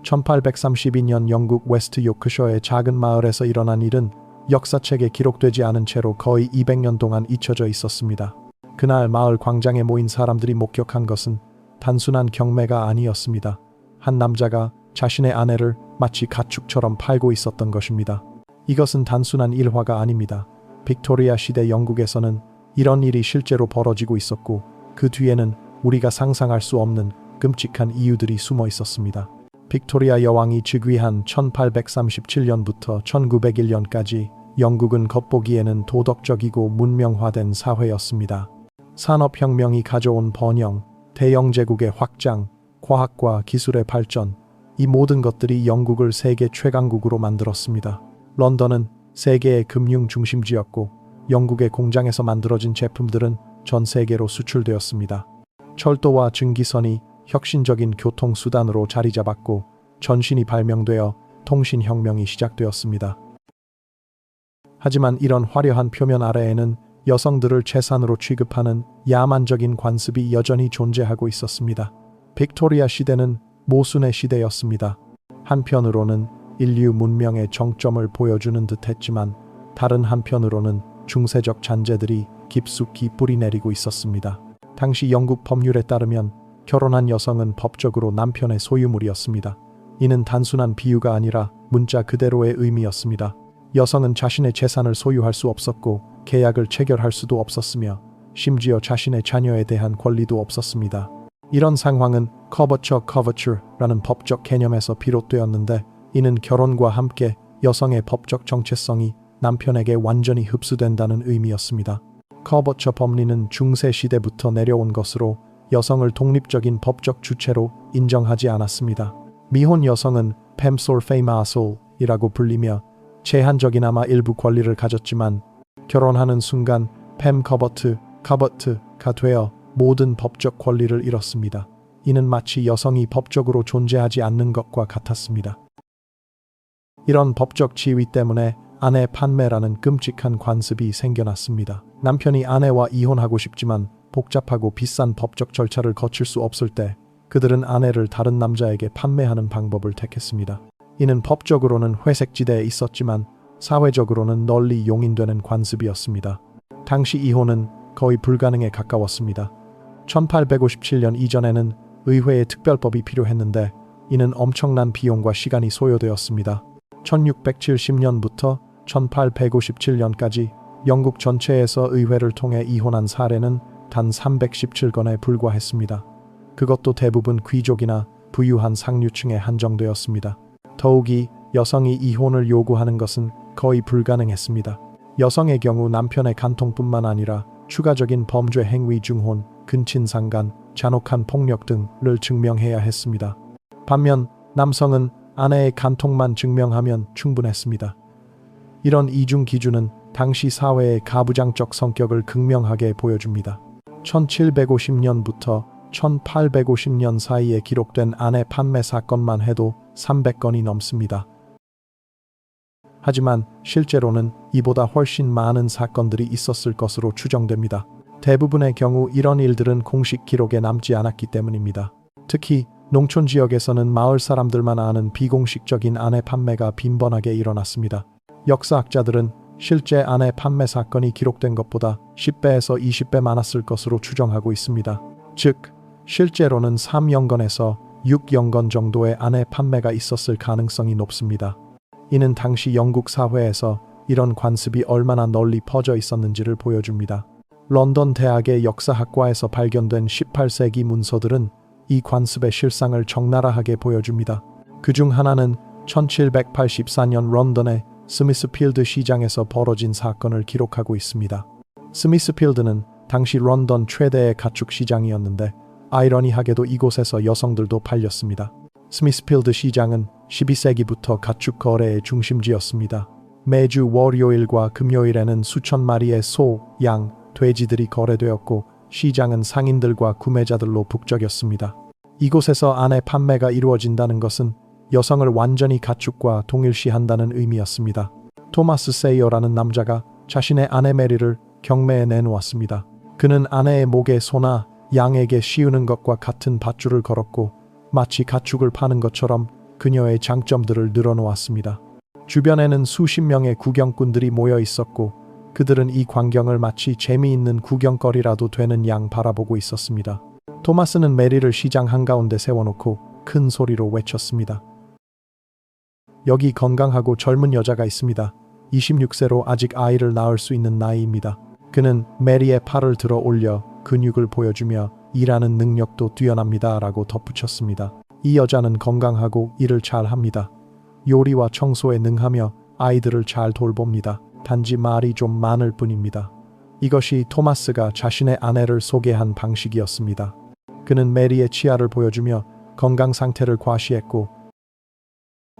1832년 영국 웨스트 요크셔의 작은 마을에서 일어난 일은 역사책에 기록되지 않은 채로 거의 200년 동안 잊혀져 있었습니다. 그날 마을 광장에 모인 사람들이 목격한 것은 단순한 경매가 아니었습니다. 한 남자가 자신의 아내를 마치 가축처럼 팔고 있었던 것입니다. 이것은 단순한 일화가 아닙니다. 빅토리아 시대 영국에서는 이런 일이 실제로 벌어지고 있었고 그 뒤에는 우리가 상상할 수 없는 끔찍한 이유들이 숨어 있었습니다. 빅토리아 여왕이 즉위한 1837년부터 1901년까지 영국은 겉보기에는 도덕적이고 문명화된 사회였습니다. 산업혁명이 가져온 번영, 대영 제국의 확장, 과학과 기술의 발전, 이 모든 것들이 영국을 세계 최강국으로 만들었습니다. 런던은 세계의 금융 중심지였고 영국의 공장에서 만들어진 제품들은 전 세계로 수출되었습니다. 철도와 증기선이 혁신적인 교통수단으로 자리 잡았고 전신이 발명되어 통신혁명이 시작되었습니다. 하지만 이런 화려한 표면 아래에는 여성들을 재산으로 취급하는 야만적인 관습이 여전히 존재하고 있었습니다. 빅토리아 시대는 모순의 시대였습니다. 한편으로는 인류 문명의 정점을 보여주는 듯 했지만 다른 한편으로는 중세적 잔재들이 깊숙이 뿌리내리고 있었습니다. 당시 영국 법률에 따르면 결혼한 여성은 법적으로 남편의 소유물이었습니다. 이는 단순한 비유가 아니라 문자 그대로의 의미였습니다. 여성은 자신의 재산을 소유할 수 없었고 계약을 체결할 수도 없었으며 심지어 자신의 자녀에 대한 권리도 없었습니다. 이런 상황은 커버처라는 법적 개념에서 비롯되었는데 이는 결혼과 함께 여성의 법적 정체성이 남편에게 완전히 흡수된다는 의미였습니다. 커버처 법리는 중세 시대부터 내려온 것으로 여성을 독립적인 법적 주체로 인정하지 않았습니다. 미혼 여성은 팸솔 페이마솔이라고 불리며 제한적이나마 일부 권리를 가졌지만 결혼하는 순간 팸 커버트가 되어 모든 법적 권리를 잃었습니다. 이는 마치 여성이 법적으로 존재하지 않는 것과 같았습니다. 이런 법적 지위 때문에 아내 판매라는 끔찍한 관습이 생겨났습니다. 남편이 아내와 이혼하고 싶지만 복잡하고 비싼 법적 절차를 거칠 수 없을 때 그들은 아내를 다른 남자에게 판매하는 방법을 택했습니다. 이는 법적으로는 회색지대에 있었지만 사회적으로는 널리 용인되는 관습이었습니다. 당시 이혼은 거의 불가능에 가까웠습니다. 1857년 이전에는 의회의 특별법이 필요했는데 이는 엄청난 비용과 시간이 소요되었습니다. 1670년부터 1857년까지 영국 전체에서 의회를 통해 이혼한 사례는 단 317건에 불과했습니다. 그것도 대부분 귀족이나 부유한 상류층에 한정되었습니다. 더욱이 여성이 이혼을 요구하는 것은 거의 불가능했습니다. 여성의 경우 남편의 간통뿐만 아니라 추가적인 범죄 행위 중혼, 근친상간, 잔혹한 폭력 등을 증명해야 했습니다. 반면 남성은 아내의 간통만 증명하면 충분했습니다. 이런 이중 기준은 당시 사회의 가부장적 성격을 극명하게 보여줍니다. 1750년부터 1850년 사이에 기록된 아내 판매 사건만 해도 300건이 넘습니다. 하지만 실제로는 이보다 훨씬 많은 사건들이 있었을 것으로 추정됩니다. 대부분의 경우 이런 일들은 공식 기록에 남지 않았기 때문입니다. 특히 농촌 지역에서는 마을 사람들만 아는 비공식적인 아내 판매가 빈번하게 일어났습니다. 역사학자들은 실제 아내 판매 사건이 기록된 것보다 10배에서 20배 많았을 것으로 추정하고 있습니다. 즉, 실제로는 3영건에서 6영건 정도의 아내 판매가 있었을 가능성이 높습니다. 이는 당시 영국 사회에서 이런 관습이 얼마나 널리 퍼져 있었는지를 보여줍니다. 런던 대학의 역사학과에서 발견된 18세기 문서들은 이 관습의 실상을 적나라하게 보여줍니다. 그중 하나는 1784년 런던의 스미스필드 시장에서 벌어진 사건을 기록하고 있습니다. 스미스필드는 당시 런던 최대의 가축 시장이었는데 아이러니하게도 이곳에서 여성들도 팔렸습니다. 스미스필드 시장은 12세기부터 가축 거래의 중심지였습니다. 매주 월요일과 금요일에는 수천 마리의 소, 양, 돼지들이 거래되었고 시장은 상인들과 구매자들로 북적였습니다. 이곳에서 아내 판매가 이루어진다는 것은 여성을 완전히 가축과 동일시한다는 의미였습니다. 토마스 세이어라는 남자가 자신의 아내 메리를 경매에 내놓았습니다. 그는 아내의 목에 소나 양에게 씌우는 것과 같은 밧줄을 걸었고 마치 가축을 파는 것처럼 그녀의 장점들을 늘어놓았습니다. 주변에는 수십 명의 구경꾼들이 모여 있었고 그들은 이 광경을 마치 재미있는 구경거리라도 되는 양 바라보고 있었습니다. 토마스는 메리를 시장 한가운데 세워놓고 큰 소리로 외쳤습니다. 여기 건강하고 젊은 여자가 있습니다. 26세로 아직 아이를 낳을 수 있는 나이입니다. 그는 메리의 팔을 들어 올려 근육을 보여주며 일하는 능력도 뛰어납니다. 라고 덧붙였습니다. 이 여자는 건강하고 일을 잘 합니다. 요리와 청소에 능하며 아이들을 잘 돌봅니다. 단지 말이 좀 많을 뿐입니다. 이것이 토마스가 자신의 아내를 소개한 방식이었습니다. 그는 메리의 치아를 보여주며 건강 상태를 과시했고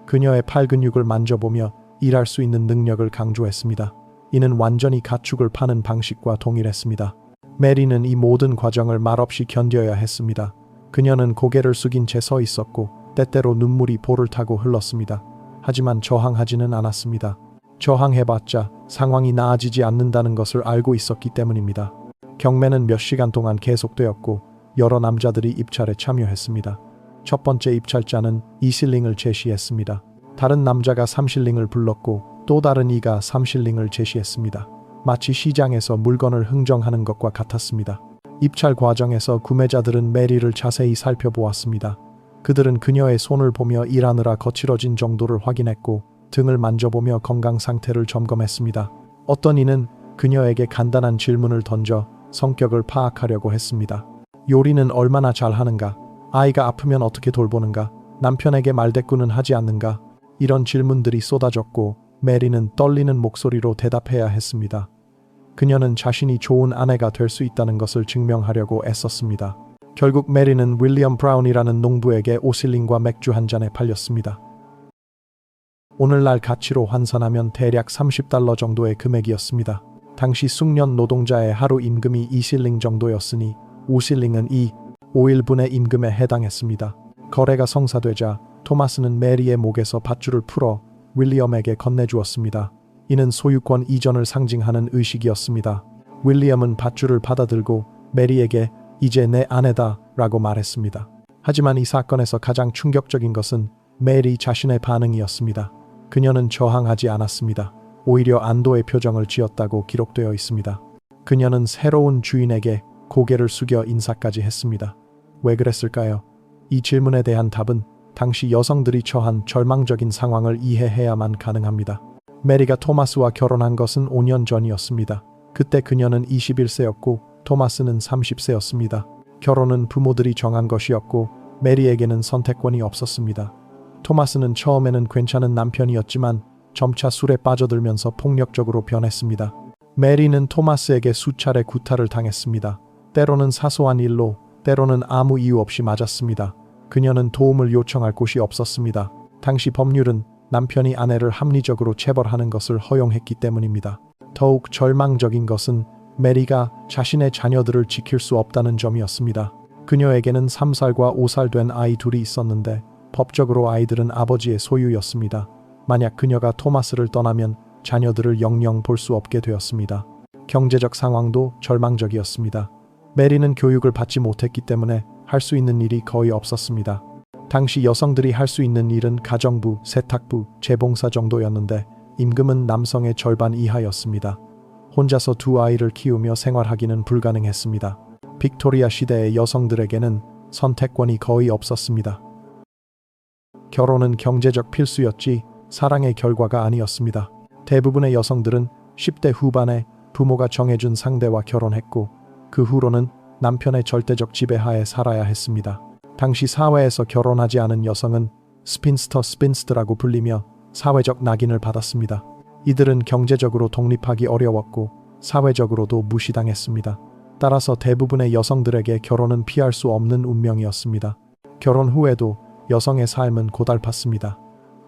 그녀의 팔 근육을 만져보며 일할 수 있는 능력을 강조했습니다. 이는 완전히 가축을 파는 방식과 동일했습니다. 메리는 이 모든 과정을 말없이 견뎌야 했습니다. 그녀는 고개를 숙인 채 서 있었고 때때로 눈물이 볼을 타고 흘렀습니다. 하지만 저항하지는 않았습니다. 저항해봤자 상황이 나아지지 않는다는 것을 알고 있었기 때문입니다. 경매는 몇 시간 동안 계속되었고 여러 남자들이 입찰에 참여했습니다. 첫 번째 입찰자는 2실링을 제시했습니다. 다른 남자가 3실링을 불렀고 또 다른 이가 3실링을 제시했습니다. 마치 시장에서 물건을 흥정하는 것과 같았습니다. 입찰 과정에서 구매자들은 메리를 자세히 살펴보았습니다. 그들은 그녀의 손을 보며 일하느라 거칠어진 정도를 확인했고 등을 만져보며 건강 상태를 점검했습니다. 어떤 이는 그녀에게 간단한 질문을 던져 성격을 파악하려고 했습니다. 요리는 얼마나 잘하는가? 아이가 아프면 어떻게 돌보는가? 남편에게 말대꾸는 하지 않는가? 이런 질문들이 쏟아졌고 메리는 떨리는 목소리로 대답해야 했습니다. 그녀는 자신이 좋은 아내가 될 수 있다는 것을 증명하려고 애썼습니다. 결국 메리는 윌리엄 브라운이라는 농부에게 5실링과 맥주 한 잔에 팔렸습니다. 오늘날 가치로 환산하면 대략 $30 정도의 금액이었습니다. 당시 숙련 노동자의 하루 임금이 2실링 정도였으니 5실링은 5일분의 임금에 해당했습니다. 거래가 성사되자 토마스는 메리의 목에서 밧줄을 풀어 윌리엄에게 건네주었습니다. 이는 소유권 이전을 상징하는 의식이었습니다. 윌리엄은 밧줄을 받아들고 메리에게 이제 내 아내다 라고 말했습니다. 하지만 이 사건에서 가장 충격적인 것은 메리 자신의 반응이었습니다. 그녀는 저항하지 않았습니다. 오히려 안도의 표정을 지었다고 기록되어 있습니다. 그녀는 새로운 주인에게 고개를 숙여 인사까지 했습니다. 왜 그랬을까요? 이 질문에 대한 답은 당시 여성들이 처한 절망적인 상황을 이해해야만 가능합니다. 메리가 토마스와 결혼한 것은 5년 전이었습니다. 그때 그녀는 21세였고 토마스는 30세였습니다. 결혼은 부모들이 정한 것이었고 메리에게는 선택권이 없었습니다. 토마스는 처음에는 괜찮은 남편이었지만 점차 술에 빠져들면서 폭력적으로 변했습니다. 메리는 토마스에게 수차례 구타를 당했습니다. 때로는 사소한 일로, 때로는 아무 이유 없이 맞았습니다. 그녀는 도움을 요청할 곳이 없었습니다. 당시 법률은 남편이 아내를 합리적으로 체벌하는 것을 허용했기 때문입니다. 더욱 절망적인 것은 메리가 자신의 자녀들을 지킬 수 없다는 점이었습니다. 그녀에게는 3살과 5살 된 아이 둘이 있었는데 법적으로 아이들은 아버지의 소유였습니다. 만약 그녀가 토마스를 떠나면 자녀들을 영영 볼 수 없게 되었습니다. 경제적 상황도 절망적이었습니다. 메리는 교육을 받지 못했기 때문에 할 수 있는 일이 거의 없었습니다. 당시 여성들이 할 수 있는 일은 가정부, 세탁부, 재봉사 정도였는데 임금은 남성의 절반 이하였습니다. 혼자서 두 아이를 키우며 생활하기는 불가능했습니다. 빅토리아 시대의 여성들에게는 선택권이 거의 없었습니다. 결혼은 경제적 필수였지 사랑의 결과가 아니었습니다. 대부분의 여성들은 10대 후반에 부모가 정해준 상대와 결혼했고 그 후로는 남편의 절대적 지배하에 살아야 했습니다. 당시 사회에서 결혼하지 않은 여성은 스핀스터라고 불리며 사회적 낙인을 받았습니다. 이들은 경제적으로 독립하기 어려웠고 사회적으로도 무시당했습니다. 따라서 대부분의 여성들에게 결혼은 피할 수 없는 운명이었습니다. 결혼 후에도 여성의 삶은 고달팠습니다.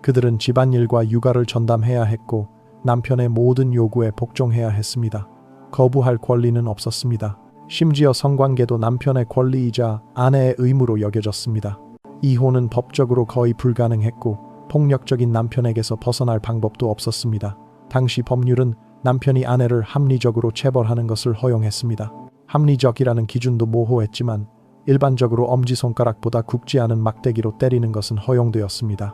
그들은 집안일과 육아를 전담해야 했고 남편의 모든 요구에 복종해야 했습니다. 거부할 권리는 없었습니다. 심지어 성관계도 남편의 권리이자 아내의 의무로 여겨졌습니다. 이혼은 법적으로 거의 불가능했고 폭력적인 남편에게서 벗어날 방법도 없었습니다. 당시 법률은 남편이 아내를 합리적으로 체벌하는 것을 허용했습니다. 합리적이라는 기준도 모호했지만 일반적으로 엄지손가락보다 굵지 않은 막대기로 때리는 것은 허용되었습니다.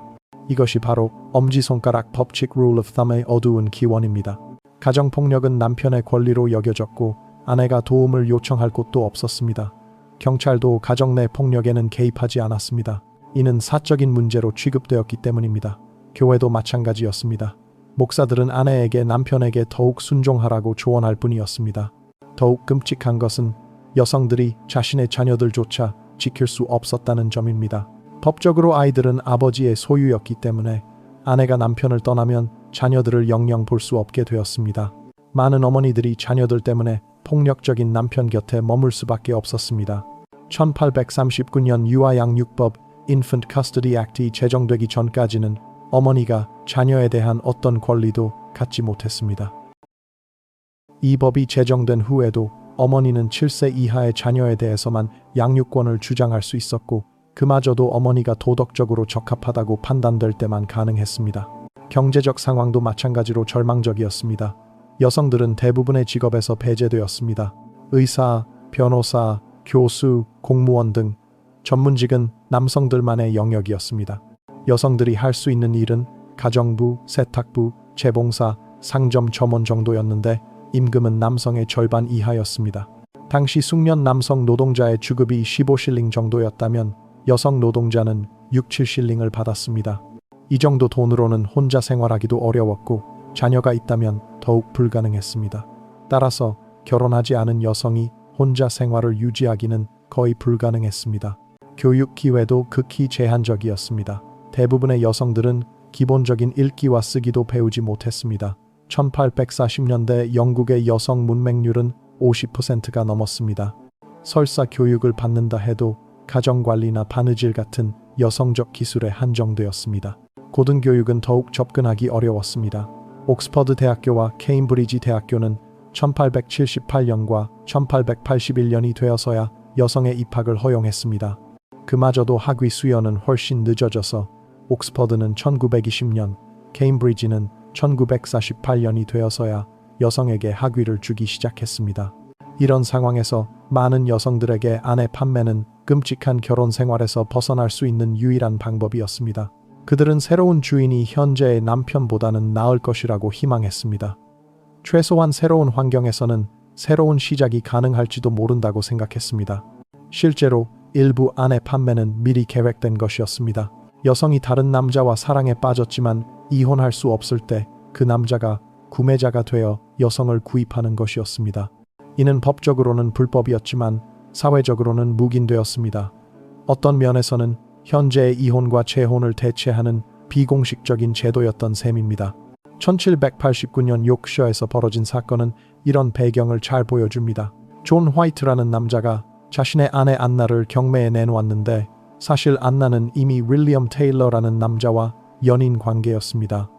이것이 바로 엄지손가락 법칙 Rule of Thumb의 어두운 기원입니다. 가정폭력은 남편의 권리로 여겨졌고 아내가 도움을 요청할 곳도 없었습니다. 경찰도 가정 내 폭력에는 개입하지 않았습니다. 이는 사적인 문제로 취급되었기 때문입니다. 교회도 마찬가지였습니다. 목사들은 아내에게 남편에게 더욱 순종하라고 조언할 뿐이었습니다. 더욱 끔찍한 것은 여성들이 자신의 자녀들조차 지킬 수 없었다는 점입니다. 법적으로 아이들은 아버지의 소유였기 때문에 아내가 남편을 떠나면 자녀들을 영영 볼 수 없게 되었습니다. 많은 어머니들이 자녀들 때문에 폭력적인 남편 곁에 머물 수밖에 없었습니다. 1839년 유아양육법 Infant Custody Act이 제정되기 전까지는 어머니가 자녀에 대한 어떤 권리도 갖지 못했습니다. 이 법이 제정된 후에도 어머니는 7세 이하의 자녀에 대해서만 양육권을 주장할 수 있었고 그마저도 어머니가 도덕적으로 적합하다고 판단될 때만 가능했습니다. 경제적 상황도 마찬가지로 절망적이었습니다. 여성들은 대부분의 직업에서 배제되었습니다. 의사, 변호사, 교수, 공무원 등 전문직은 남성들만의 영역이었습니다. 여성들이 할 수 있는 일은 가정부, 세탁부, 재봉사, 상점 점원 정도였는데 임금은 남성의 절반 이하였습니다. 당시 숙련 남성 노동자의 주급이 15실링 정도였다면 여성 노동자는 6, 7실링을 받았습니다. 이 정도 돈으로는 혼자 생활하기도 어려웠고 자녀가 있다면 더욱 불가능했습니다. 따라서 결혼하지 않은 여성이 혼자 생활을 유지하기는 거의 불가능했습니다. 교육 기회도 극히 제한적이었습니다. 대부분의 여성들은 기본적인 읽기와 쓰기도 배우지 못했습니다. 1840년대 영국의 여성 문맹률은 50%가 넘었습니다. 설사 교육을 받는다 해도 가정관리나 바느질 같은 여성적 기술에 한정되었습니다. 고등교육은 더욱 접근하기 어려웠습니다. 옥스퍼드 대학교와 케임브리지 대학교는 1878년과 1881년이 되어서야 여성의 입학을 허용했습니다. 그마저도 학위 수여는 훨씬 늦어져서 옥스퍼드는 1920년, 케임브리지는 1948년이 되어서야 여성에게 학위를 주기 시작했습니다. 이런 상황에서 많은 여성들에게 아내 판매는 끔찍한 결혼 생활에서 벗어날 수 있는 유일한 방법이었습니다. 그들은 새로운 주인이 현재의 남편보다는 나을 것이라고 희망했습니다. 최소한 새로운 환경에서는 새로운 시작이 가능할지도 모른다고 생각했습니다. 실제로 일부 아내 판매는 미리 계획된 것이었습니다. 여성이 다른 남자와 사랑에 빠졌지만 이혼할 수 없을 때 그 남자가 구매자가 되어 여성을 구입하는 것이었습니다. 이는 법적으로는 불법이었지만 사회적으로는 묵인되었습니다. 어떤 면에서는 현재의 이혼과 재혼을 대체하는 비공식적인 제도였던 셈입니다. 1789년 요크셔에서 벌어진 사건은 이런 배경을 잘 보여줍니다. 존 화이트라는 남자가 자신의 아내 안나를 경매에 내놓았는데 사실 안나는 이미 윌리엄 테일러라는 남자와 연인 관계였습니다.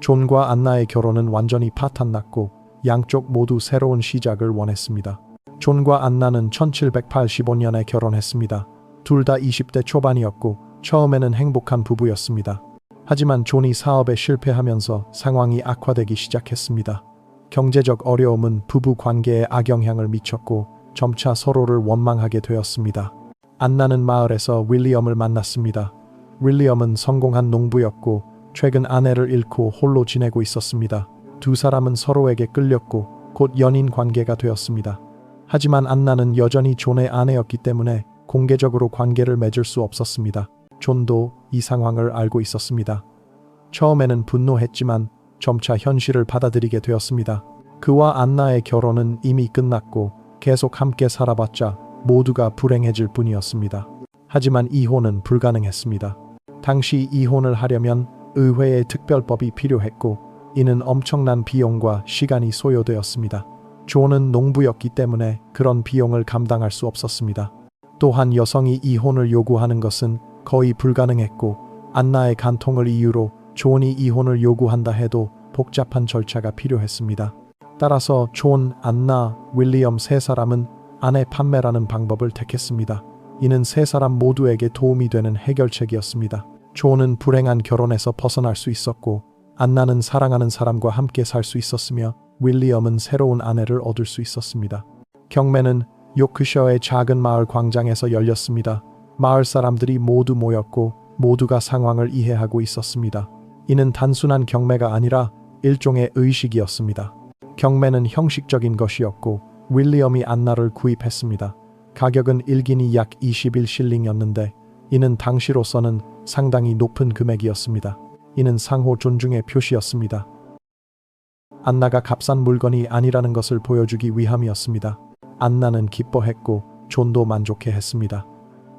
존과 안나의 결혼은 완전히 파탄났고 양쪽 모두 새로운 시작을 원했습니다. 존과 안나는 1785년에 결혼했습니다. 둘 다 20대 초반이었고 처음에는 행복한 부부였습니다. 하지만 존이 사업에 실패하면서 상황이 악화되기 시작했습니다. 경제적 어려움은 부부 관계에 악영향을 미쳤고 점차 서로를 원망하게 되었습니다. 안나는 마을에서 윌리엄을 만났습니다. 윌리엄은 성공한 농부였고 최근 아내를 잃고 홀로 지내고 있었습니다. 두 사람은 서로에게 끌렸고 곧 연인 관계가 되었습니다. 하지만 안나는 여전히 존의 아내였기 때문에 공개적으로 관계를 맺을 수 없었습니다. 존도 이 상황을 알고 있었습니다. 처음에는 분노했지만 점차 현실을 받아들이게 되었습니다. 그와 안나의 결혼은 이미 끝났고 계속 함께 살아봤자 모두가 불행해질 뿐이었습니다. 하지만 이혼은 불가능했습니다. 당시 이혼을 하려면 의회의 특별법이 필요했고 이는 엄청난 비용과 시간이 소요되었습니다. 존은 농부였기 때문에 그런 비용을 감당할 수 없었습니다. 또한 여성이 이혼을 요구하는 것은 거의 불가능했고 안나의 간통을 이유로 존이 이혼을 요구한다 해도 복잡한 절차가 필요했습니다. 따라서 존, 안나, 윌리엄 세 사람은 아내 판매라는 방법을 택했습니다. 이는 세 사람 모두에게 도움이 되는 해결책이었습니다. 존은 불행한 결혼에서 벗어날 수 있었고 안나는 사랑하는 사람과 함께 살 수 있었으며 윌리엄은 새로운 아내를 얻을 수 있었습니다. 경매는 요크셔의 작은 마을 광장에서 열렸습니다. 마을 사람들이 모두 모였고 모두가 상황을 이해하고 있었습니다. 이는 단순한 경매가 아니라 일종의 의식이었습니다. 경매는 형식적인 것이었고 윌리엄이 안나를 구입했습니다. 가격은 1기니 약 21실링이었는데 이는 당시로서는 상당히 높은 금액이었습니다. 이는 상호 존중의 표시였습니다. 안나가 값싼 물건이 아니라는 것을 보여주기 위함이었습니다. 안나는 기뻐했고 존도 만족해했습니다.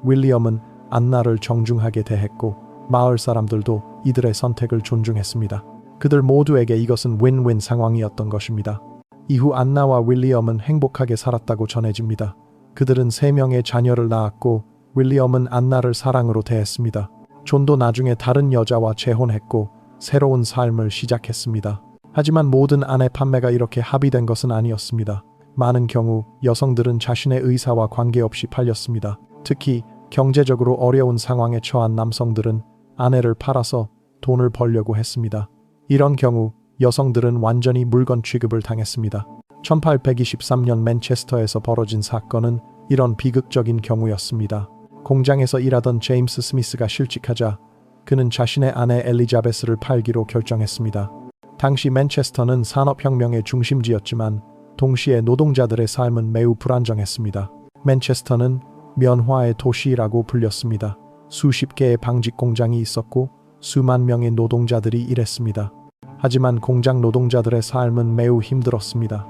윌리엄은 안나를 정중하게 대했고 마을 사람들도 이들의 선택을 존중했습니다. 그들 모두에게 이것은 윈윈 상황이었던 것입니다. 이후 안나와 윌리엄은 행복하게 살았다고 전해집니다. 그들은 3명의 자녀를 낳았고 윌리엄은 안나를 사랑으로 대했습니다. 존도 나중에 다른 여자와 재혼했고 새로운 삶을 시작했습니다. 하지만 모든 아내 판매가 이렇게 합의된 것은 아니었습니다. 많은 경우 여성들은 자신의 의사와 관계없이 팔렸습니다. 특히 경제적으로 어려운 상황에 처한 남성들은 아내를 팔아서 돈을 벌려고 했습니다. 이런 경우 여성들은 완전히 물건 취급을 당했습니다. 1823년 맨체스터에서 벌어진 사건은 이런 비극적인 경우였습니다. 공장에서 일하던 제임스 스미스가 실직하자 그는 자신의 아내 엘리자베스를 팔기로 결정했습니다. 당시 맨체스터는 산업혁명의 중심지였지만 동시에 노동자들의 삶은 매우 불안정했습니다. 맨체스터는 면화의 도시라고 불렸습니다. 수십 개의 방직 공장이 있었고 수만 명의 노동자들이 일했습니다. 하지만 공장 노동자들의 삶은 매우 힘들었습니다.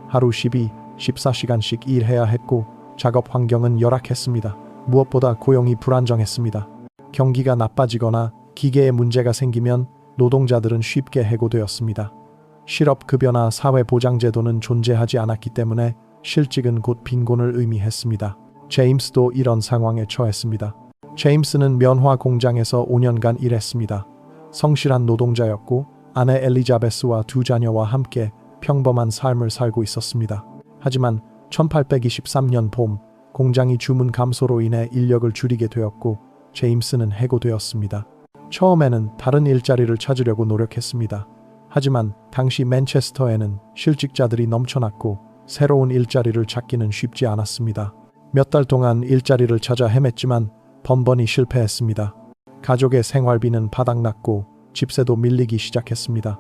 하루 12, 14시간씩 일해야 했고 작업 환경은 열악했습니다. 무엇보다 고용이 불안정했습니다. 경기가 나빠지거나 기계에 문제가 생기면 노동자들은 쉽게 해고되었습니다. 실업급여나 사회보장제도는 존재하지 않았기 때문에 실직은 곧 빈곤을 의미했습니다. 제임스도 이런 상황에 처했습니다. 제임스는 면화 공장에서 5년간 일했습니다. 성실한 노동자였고 아내 엘리자베스와 2 자녀와 함께 평범한 삶을 살고 있었습니다. 하지만 1823년 봄 공장이 주문 감소로 인해 인력을 줄이게 되었고 제임스는 해고되었습니다. 처음에는 다른 일자리를 찾으려고 노력했습니다. 하지만 당시 맨체스터에는 실직자들이 넘쳐났고 새로운 일자리를 찾기는 쉽지 않았습니다. 몇 달 동안 일자리를 찾아 헤맸지만 번번이 실패했습니다. 가족의 생활비는 바닥났고 집세도 밀리기 시작했습니다.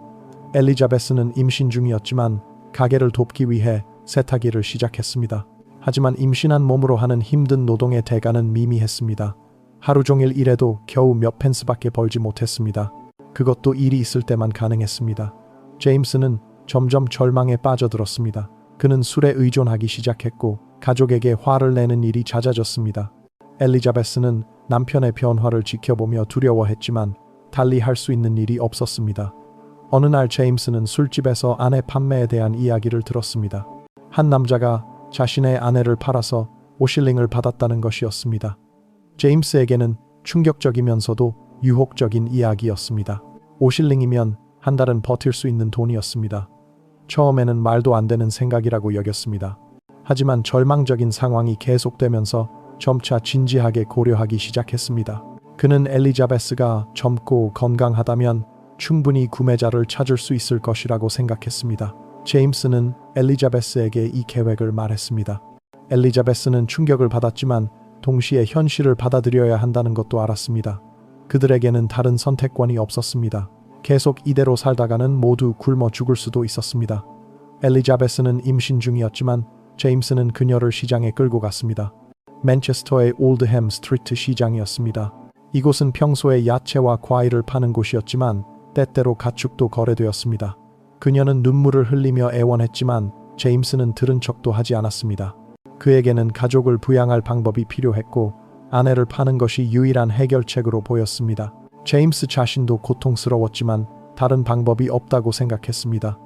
엘리자베스는 임신 중이었지만 가게를 돕기 위해 세탁일을 시작했습니다. 하지만 임신한 몸으로 하는 힘든 노동의 대가는 미미했습니다. 하루 종일 일해도 겨우 몇 펜스밖에 벌지 못했습니다. 그것도 일이 있을 때만 가능했습니다. 제임스는 점점 절망에 빠져들었습니다. 그는 술에 의존하기 시작했고 가족에게 화를 내는 일이 잦아졌습니다. 엘리자베스는 남편의 변화를 지켜보며 두려워했지만 달리 할 수 있는 일이 없었습니다. 어느 날 제임스는 술집에서 아내 판매에 대한 이야기를 들었습니다. 한 남자가 자신의 아내를 팔아서 5실링을 받았다는 것이었습니다. 제임스에게는 충격적이면서도 유혹적인 이야기였습니다. 5실링이면 한 달은 버틸 수 있는 돈이었습니다. 처음에는 말도 안 되는 생각이라고 여겼습니다. 하지만 절망적인 상황이 계속되면서 점차 진지하게 고려하기 시작했습니다. 그는 엘리자베스가 젊고 건강하다면 충분히 구매자를 찾을 수 있을 것이라고 생각했습니다. 제임스는 엘리자베스에게 이 계획을 말했습니다. 엘리자베스는 충격을 받았지만 동시에 현실을 받아들여야 한다는 것도 알았습니다. 그들에게는 다른 선택권이 없었습니다. 계속 이대로 살다가는 모두 굶어 죽을 수도 있었습니다. 엘리자베스는 임신 중이었지만 제임스는 그녀를 시장에 끌고 갔습니다. 맨체스터의 올드햄 스트리트 시장이었습니다. 이곳은 평소에 야채와 과일을 파는 곳이었지만 때때로 가축도 거래되었습니다. 그녀는 눈물을 흘리며 애원했지만 제임스는 들은 척도 하지 않았습니다. 그에게는 가족을 부양할 방법이 필요했고 아내를 파는 것이 유일한 해결책으로 보였습니다. 제임스 자신도 고통스러웠지만 다른 방법이 없다고 생각했습니다.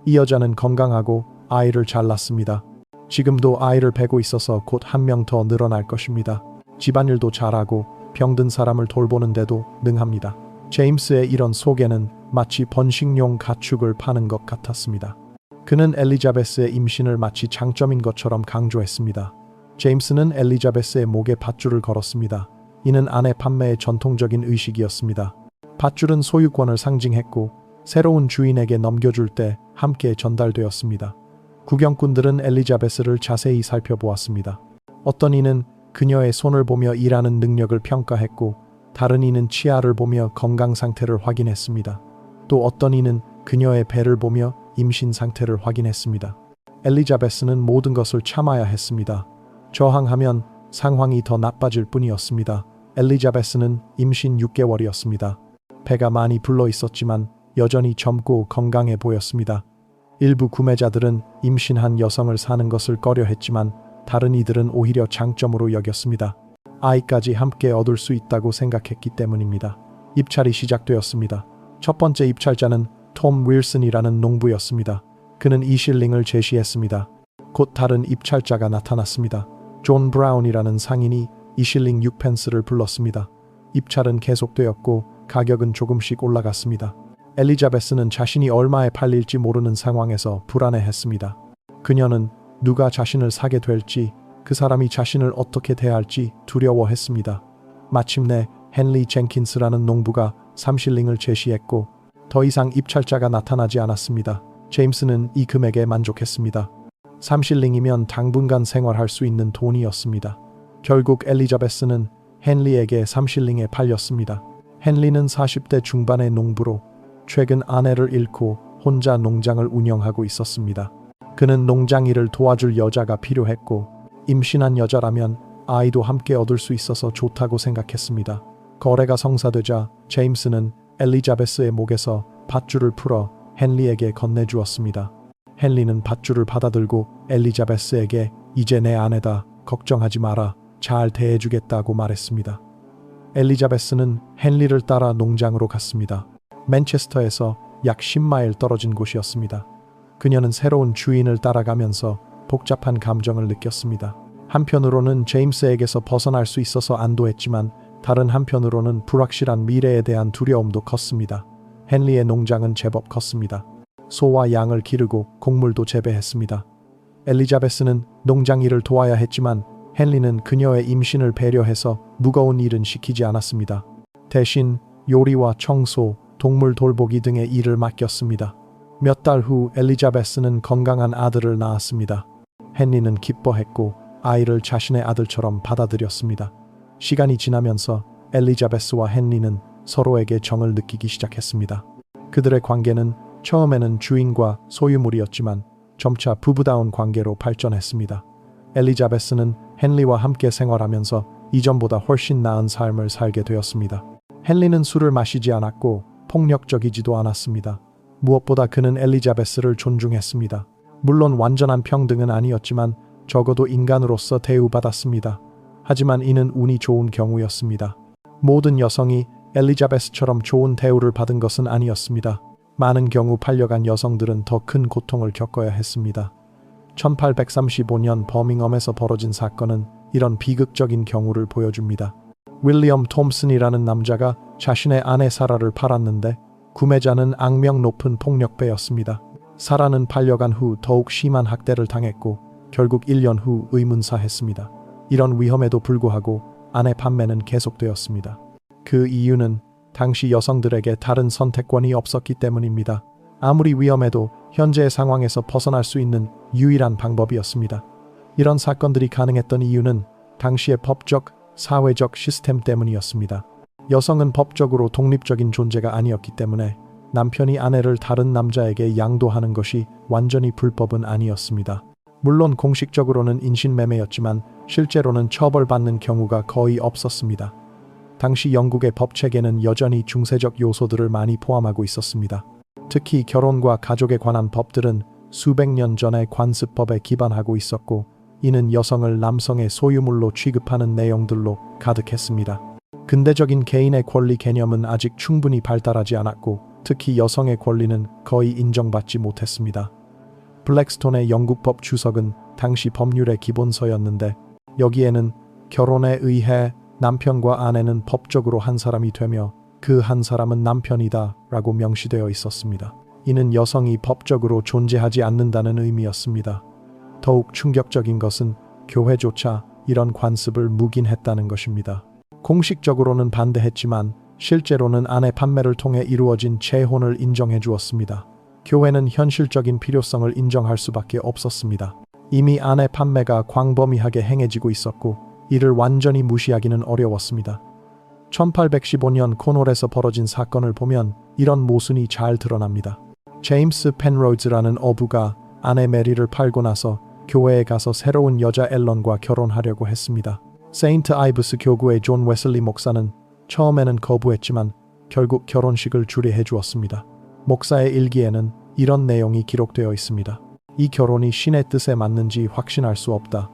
이 여자는 건강하고 아이를 잘 낳습니다. 지금도 아이를 베고 있어서 곧 한 명 더 늘어날 것입니다. 집안일도 잘하고 병든 사람을 돌보는데도 능합니다. 제임스의 이런 소개는 마치 번식용 가축을 파는 것 같았습니다. 그는 엘리자베스의 임신을 마치 장점인 것처럼 강조했습니다. 제임스는 엘리자베스의 목에 밧줄을 걸었습니다. 이는 아내 판매의 전통적인 의식이었습니다. 밧줄은 소유권을 상징했고 새로운 주인에게 넘겨줄 때 함께 전달되었습니다. 구경꾼들은 엘리자베스를 자세히 살펴보았습니다. 어떤 이는 그녀의 손을 보며 일하는 능력을 평가했고 다른 이는 치아를 보며 건강 상태를 확인했습니다. 또 어떤 이는 그녀의 배를 보며 임신 상태를 확인했습니다. 엘리자베스는 모든 것을 참아야 했습니다. 저항하면 상황이 더 나빠질 뿐이었습니다. 엘리자베스는 임신 6개월이었습니다. 배가 많이 불러 있었지만 여전히 젊고 건강해 보였습니다. 일부 구매자들은 임신한 여성을 사는 것을 꺼려했지만 다른 이들은 오히려 장점으로 여겼습니다. 아이까지 함께 얻을 수 있다고 생각했기 때문입니다. 입찰이 시작되었습니다. 첫 번째 입찰자는 톰 윌슨이라는 농부였습니다. 그는 2실링을 제시했습니다. 곧 다른 입찰자가 나타났습니다. 존 브라운이라는 상인이 2실링 6펜스를 불렀습니다. 입찰은 계속되었고 가격은 조금씩 올라갔습니다. 엘리자베스는 자신이 얼마에 팔릴지 모르는 상황에서 불안해했습니다. 그녀는 누가 자신을 사게 될지, 그 사람이 자신을 어떻게 대할지 두려워했습니다. 마침내 헨리 젠킨스라는 농부가 3실링을 제시했고 더 이상 입찰자가 나타나지 않았습니다. 제임스는 이 금액에 만족했습니다. 3실링이면 당분간 생활할 수 있는 돈이었습니다. 결국 엘리자베스는 헨리에게 3실링에 팔렸습니다. 헨리는 40대 중반의 농부로 최근 아내를 잃고 혼자 농장을 운영하고 있었습니다. 그는 농장 일을 도와줄 여자가 필요했고 임신한 여자라면 아이도 함께 얻을 수 있어서 좋다고 생각했습니다. 거래가 성사되자 제임스는 엘리자베스의 목에서 밧줄을 풀어 헨리에게 건네주었습니다. 헨리는 밧줄을 받아들고 엘리자베스에게 이제 내 아내다. 걱정하지 마라. 잘 대해주겠다고 말했습니다. 엘리자베스는 헨리를 따라 농장으로 갔습니다. 맨체스터에서 약 10마일 떨어진 곳이었습니다. 그녀는 새로운 주인을 따라가면서 복잡한 감정을 느꼈습니다. 한편으로는 제임스에게서 벗어날 수 있어서 안도했지만 다른 한편으로는 불확실한 미래에 대한 두려움도 컸습니다. 헨리의 농장은 제법 컸습니다. 소와 양을 기르고 곡물도 재배했습니다. 엘리자베스는 농장 일을 도와야 했지만 헨리는 그녀의 임신을 배려해서 무거운 일은 시키지 않았습니다. 대신 요리와 청소, 동물 돌보기 등의 일을 맡겼습니다. 몇 달 후 엘리자베스는 건강한 아들을 낳았습니다. 헨리는 기뻐했고 아이를 자신의 아들처럼 받아들였습니다. 시간이 지나면서 엘리자베스와 헨리는 서로에게 정을 느끼기 시작했습니다. 그들의 관계는 처음에는 주인과 소유물이었지만 점차 부부다운 관계로 발전했습니다. 엘리자베스는 헨리와 함께 생활하면서 이전보다 훨씬 나은 삶을 살게 되었습니다. 헨리는 술을 마시지 않았고 폭력적이지도 않았습니다. 무엇보다 그는 엘리자베스를 존중했습니다. 물론 완전한 평등은 아니었지만 적어도 인간으로서 대우받았습니다. 하지만 이는 운이 좋은 경우였습니다. 모든 여성이 엘리자베스처럼 좋은 대우를 받은 것은 아니었습니다. 많은 경우 팔려간 여성들은 더 큰 고통을 겪어야 했습니다. 1835년 버밍엄에서 벌어진 사건은 이런 비극적인 경우를 보여줍니다. 윌리엄 톰슨이라는 남자가 자신의 아내 사라를 팔았는데 구매자는 악명 높은 폭력배였습니다. 사라는 팔려간 후 더욱 심한 학대를 당했고 결국 1년 후 의문사했습니다. 이런 위험에도 불구하고 아내 판매는 계속되었습니다. 그 이유는 당시 여성들에게 다른 선택권이 없었기 때문입니다. 아무리 위험해도 현재의 상황에서 벗어날 수 있는 유일한 방법이었습니다. 이런 사건들이 가능했던 이유는 당시의 법적, 사회적 시스템 때문이었습니다. 여성은 법적으로 독립적인 존재가 아니었기 때문에 남편이 아내를 다른 남자에게 양도하는 것이 완전히 불법은 아니었습니다. 물론 공식적으로는 인신매매였지만 실제로는 처벌받는 경우가 거의 없었습니다. 당시 영국의 법체계는 여전히 중세적 요소들을 많이 포함하고 있었습니다. 특히 결혼과 가족에 관한 법들은 수백 년 전의 관습법에 기반하고 있었고 이는 여성을 남성의 소유물로 취급하는 내용들로 가득했습니다. 근대적인 개인의 권리 개념은 아직 충분히 발달하지 않았고 특히 여성의 권리는 거의 인정받지 못했습니다. 블랙스톤의 영국법 주석은 당시 법률의 기본서였는데 여기에는 결혼에 의해 남편과 아내는 법적으로 한 사람이 되며 그 한 사람은 남편이다 라고 명시되어 있었습니다. 이는 여성이 법적으로 존재하지 않는다는 의미였습니다. 더욱 충격적인 것은 교회조차 이런 관습을 묵인했다는 것입니다. 공식적으로는 반대했지만 실제로는 아내 판매를 통해 이루어진 재혼을 인정해 주었습니다. 교회는 현실적인 필요성을 인정할 수밖에 없었습니다. 이미 아내 판매가 광범위하게 행해지고 있었고 이를 완전히 무시하기는 어려웠습니다. 1815년 코놀에서 벌어진 사건을 보면 이런 모순이 잘 드러납니다. 제임스 펜로즈라는 어부가 아내 메리를 팔고 나서 교회에 가서 새로운 여자 앨런과 결혼하려고 했습니다. 세인트 아이브스 교구의 존 웨슬리 목사는 처음에는 거부했지만 결국 결혼식을 주례해 주었습니다. 목사의 일기에는 이런 내용이 기록되어 있습니다. 이 결혼이 신의 뜻에 맞는지 확신할 수 없다.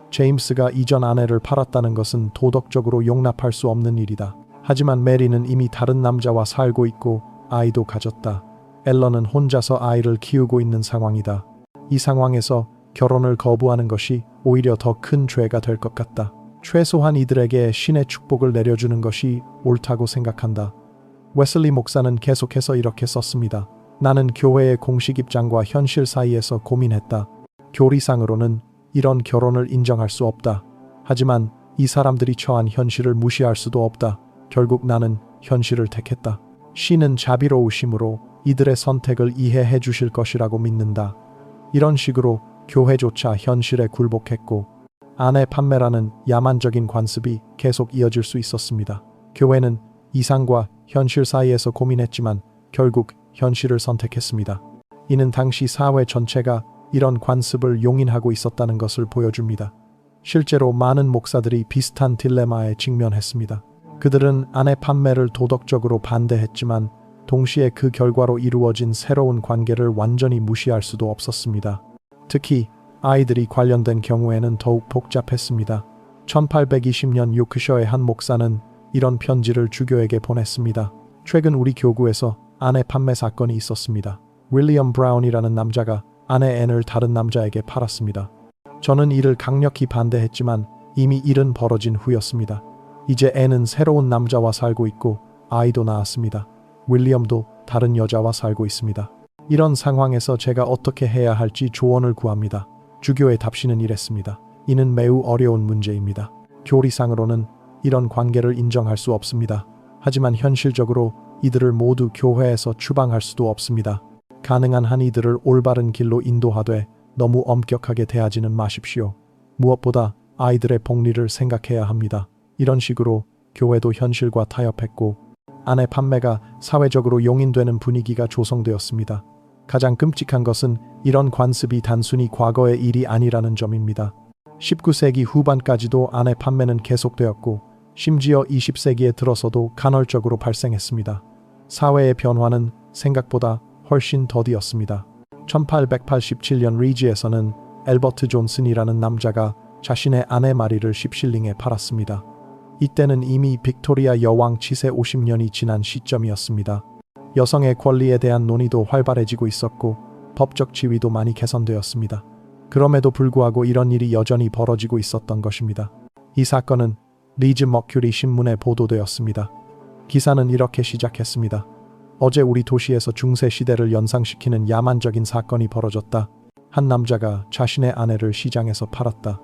제임스가 이전 아내를 팔았다는 것은 도덕적으로 용납할 수 없는 일이다. 하지만 메리는 이미 다른 남자와 살고 있고 아이도 가졌다. 앨런은 혼자서 아이를 키우고 있는 상황이다. 이 상황에서 결혼을 거부하는 것이 오히려 더 큰 죄가 될 것 같다. 최소한 이들에게 신의 축복을 내려주는 것이 옳다고 생각한다. 웨슬리 목사는 계속해서 이렇게 썼습니다. 나는 교회의 공식 입장과 현실 사이에서 고민했다. 교리상으로는 이런 결혼을 인정할 수 없다. 하지만 이 사람들이 처한 현실을 무시할 수도 없다. 결국 나는 현실을 택했다. 신은 자비로우심으로 이들의 선택을 이해해 주실 것이라고 믿는다. 이런 식으로 교회조차 현실에 굴복했고 아내 판매라는 야만적인 관습이 계속 이어질 수 있었습니다. 교회는 이상과 현실 사이에서 고민했지만 결국 현실을 선택했습니다. 이는 당시 사회 전체가 이런 관습을 용인하고 있었다는 것을 보여줍니다. 실제로 많은 목사들이 비슷한 딜레마에 직면했습니다. 그들은 아내 판매를 도덕적으로 반대했지만 동시에 그 결과로 이루어진 새로운 관계를 완전히 무시할 수도 없었습니다. 특히 아이들이 관련된 경우에는 더욱 복잡했습니다. 1820년 요크셔의 한 목사는 이런 편지를 주교에게 보냈습니다. 최근 우리 교구에서 아내 판매 사건이 있었습니다. 윌리엄 브라운이라는 남자가 아내 앤을 다른 남자에게 팔았습니다. 저는 이를 강력히 반대했지만 이미 일은 벌어진 후였습니다. 이제 앤은 새로운 남자와 살고 있고 아이도 낳았습니다. 윌리엄도 다른 여자와 살고 있습니다. 이런 상황에서 제가 어떻게 해야 할지 조언을 구합니다. 주교의 답시는 이랬습니다. 이는 매우 어려운 문제입니다. 교리상으로는 이런 관계를 인정할 수 없습니다. 하지만 현실적으로 이들을 모두 교회에서 추방할 수도 없습니다. 가능한 한 이들을 올바른 길로 인도하되 너무 엄격하게 대하지는 마십시오. 무엇보다 아이들의 복리를 생각해야 합니다. 이런 식으로 교회도 현실과 타협했고 아내 판매가 사회적으로 용인되는 분위기가 조성되었습니다. 가장 끔찍한 것은 이런 관습이 단순히 과거의 일이 아니라는 점입니다. 19세기 후반까지도 아내 판매는 계속되었고 심지어 20세기에 들어서도 간헐적으로 발생했습니다. 사회의 변화는 생각보다 훨씬 더디었습니다. 1887년 리지에서는 엘버트 존슨이라는 남자가 자신의 아내 마리를 십실링에 팔았습니다. 이때는 이미 빅토리아 여왕 치세 50년이 지난 시점이었습니다. 여성의 권리에 대한 논의도 활발해지고 있었고 법적 지위도 많이 개선되었습니다. 그럼에도 불구하고 이런 일이 여전히 벌어지고 있었던 것입니다. 이 사건은 리즈 머큐리 신문에 보도되었습니다. 기사는 이렇게 시작했습니다. 어제 우리 도시에서 중세 시대를 연상시키는 야만적인 사건이 벌어졌다. 한 남자가 자신의 아내를 시장에서 팔았다.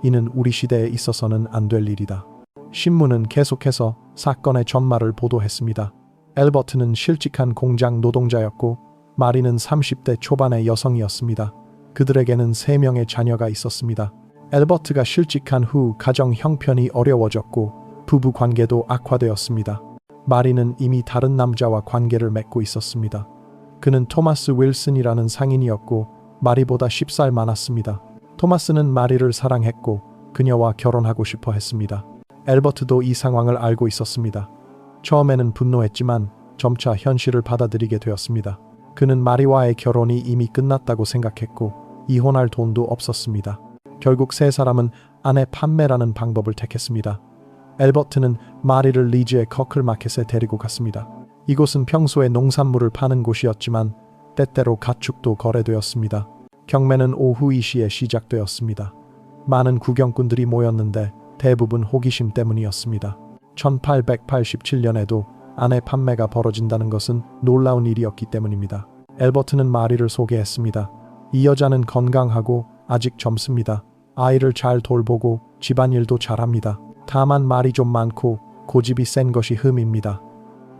이는 우리 시대에 있어서는 안 될 일이다. 신문은 계속해서 사건의 전말을 보도했습니다. 엘버트는 실직한 공장 노동자였고 마리는 30대 초반의 여성이었습니다. 그들에게는 3명의 자녀가 있었습니다. 엘버트가 실직한 후 가정 형편이 어려워졌고 부부 관계도 악화되었습니다. 마리는 이미 다른 남자와 관계를 맺고 있었습니다. 그는 토마스 윌슨이라는 상인이었고 마리보다 10살 많았습니다. 토마스는 마리를 사랑했고 그녀와 결혼하고 싶어 했습니다. 엘버트도 이 상황을 알고 있었습니다. 처음에는 분노했지만 점차 현실을 받아들이게 되었습니다. 그는 마리와의 결혼이 이미 끝났다고 생각했고 이혼할 돈도 없었습니다. 결국 세 사람은 아내 판매라는 방법을 택했습니다. 엘버트는 마리를 리즈의 커클마켓에 데리고 갔습니다. 이곳은 평소에 농산물을 파는 곳이었지만 때때로 가축도 거래되었습니다. 경매는 오후 2시에 시작되었습니다. 많은 구경꾼들이 모였는데 대부분 호기심 때문이었습니다. 1887년에도 아내 판매가 벌어진다는 것은 놀라운 일이었기 때문입니다. 엘버트는 마리를 소개했습니다. 이 여자는 건강하고 아직 젊습니다. 아이를 잘 돌보고 집안일도 잘합니다. 다만 말이 좀 많고 고집이 센 것이 흠입니다.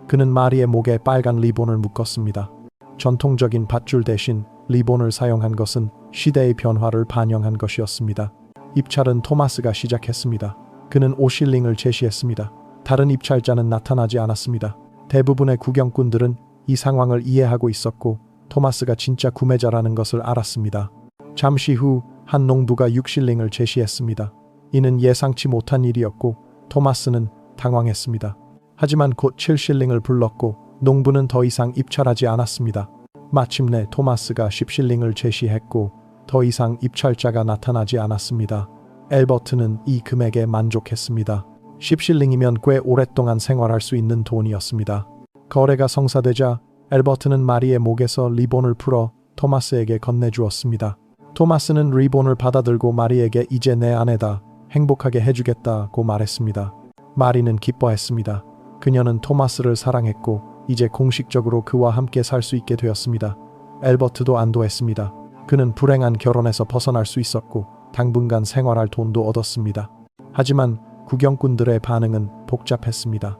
그는 마리의 목에 빨간 리본을 묶었습니다. 전통적인 밧줄 대신 리본을 사용한 것은 시대의 변화를 반영한 것이었습니다. 입찰은 토마스가 시작했습니다. 그는 5실링을 제시했습니다. 다른 입찰자는 나타나지 않았습니다. 대부분의 구경꾼들은 이 상황을 이해하고 있었고 토마스가 진짜 구매자라는 것을 알았습니다. 잠시 후 한 농부가 6실링을 제시했습니다. 이는 예상치 못한 일이었고 토마스는 당황했습니다. 하지만 곧 7실링을 불렀고 농부는 더 이상 입찰하지 않았습니다. 마침내 토마스가 10실링을 제시했고 더 이상 입찰자가 나타나지 않았습니다. 엘버트는 이 금액에 만족했습니다. 10실링이면 꽤 오랫동안 생활할 수 있는 돈이었습니다. 거래가 성사되자 엘버트는 마리의 목에서 리본을 풀어 토마스에게 건네주었습니다. 토마스는 리본을 받아들고 마리에게 이제 내 아내다, 행복하게 해주겠다고 말했습니다. 마리는 기뻐했습니다. 그녀는 토마스를 사랑했고 이제 공식적으로 그와 함께 살 수 있게 되었습니다. 엘버트도 안도했습니다. 그는 불행한 결혼에서 벗어날 수 있었고 당분간 생활할 돈도 얻었습니다. 하지만 구경꾼들의 반응은 복잡했습니다.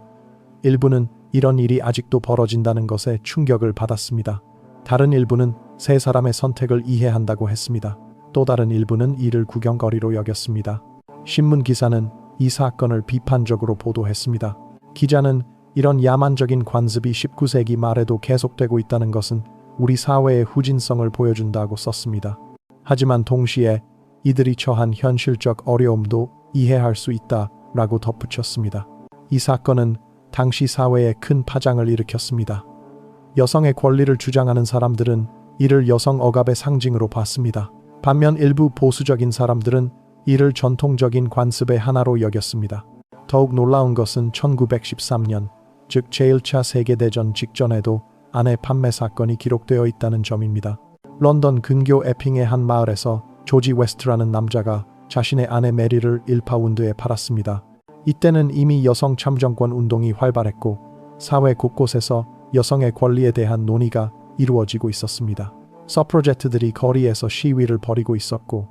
일부는 이런 일이 아직도 벌어진다는 것에 충격을 받았습니다. 다른 일부는 세 사람의 선택을 이해한다고 했습니다. 또 다른 일부는 이를 구경거리로 여겼습니다. 신문 기사는 이 사건을 비판적으로 보도했습니다. 기자는 이런 야만적인 관습이 19세기 말에도 계속되고 있다는 것은 우리 사회의 후진성을 보여준다고 썼습니다. 하지만 동시에 이들이 처한 현실적 어려움도 이해할 수 있다라고 덧붙였습니다. 이 사건은 당시 사회에 큰 파장을 일으켰습니다. 여성의 권리를 주장하는 사람들은 이를 여성 억압의 상징으로 봤습니다. 반면 일부 보수적인 사람들은 이를 전통적인 관습의 하나로 여겼습니다. 더욱 놀라운 것은 1913년, 즉 제1차 세계대전 직전에도 아내 판매 사건이 기록되어 있다는 점입니다. 런던 근교 에핑의 한 마을에서 조지 웨스트라는 남자가 자신의 아내 메리를 1파운드에 팔았습니다. 이때는 이미 여성 참정권 운동이 활발했고 사회 곳곳에서 여성의 권리에 대한 논의가 이루어지고 있었습니다. 서프로제트들이 거리에서 시위를 벌이고 있었고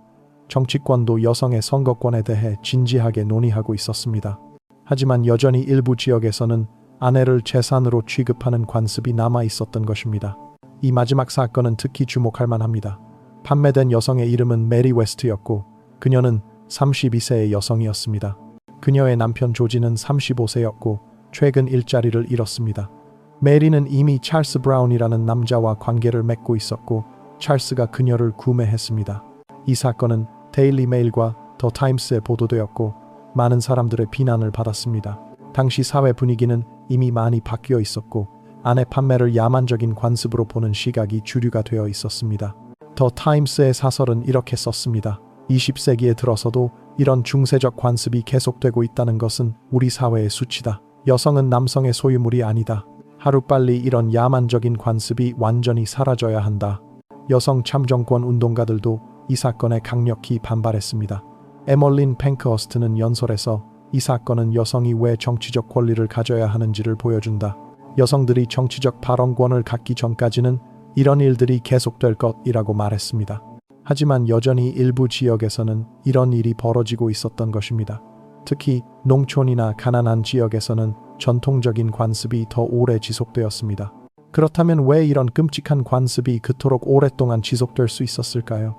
정치권도 여성의 선거권에 대해 진지하게 논의하고 있었습니다. 하지만 여전히 일부 지역에서는 아내를 재산으로 취급하는 관습이 남아 있었던 것입니다. 이 마지막 사건은 특히 주목할 만합니다. 판매된 여성의 이름은 메리 웨스트였고 그녀는 32세의 여성이었습니다. 그녀의 남편 조지는 35세였고 최근 일자리를 잃었습니다. 메리는 이미 찰스 브라운이라는 남자와 관계를 맺고 있었고 찰스가 그녀를 구매했습니다. 이 사건은 데일리 메일과 더 타임스에 보도되었고 많은 사람들의 비난을 받았습니다. 당시 사회 분위기는 이미 많이 바뀌어 있었고 아내 판매를 야만적인 관습으로 보는 시각이 주류가 되어 있었습니다. 더 타임스의 사설은 이렇게 썼습니다. 20세기에 들어서도 이런 중세적 관습이 계속되고 있다는 것은 우리 사회의 수치다. 여성은 남성의 소유물이 아니다. 하루빨리 이런 야만적인 관습이 완전히 사라져야 한다. 여성 참정권 운동가들도 이 사건에 강력히 반발했습니다. 에멀린 팽크허스트는 연설에서 이 사건은 여성이 왜 정치적 권리를 가져야 하는지를 보여준다. 여성들이 정치적 발언권을 갖기 전까지는 이런 일들이 계속될 것이라고 말했습니다. 하지만 여전히 일부 지역에서는 이런 일이 벌어지고 있었던 것입니다. 특히 농촌이나 가난한 지역에서는 전통적인 관습이 더 오래 지속되었습니다. 그렇다면 왜 이런 끔찍한 관습이 그토록 오랫동안 지속될 수 있었을까요?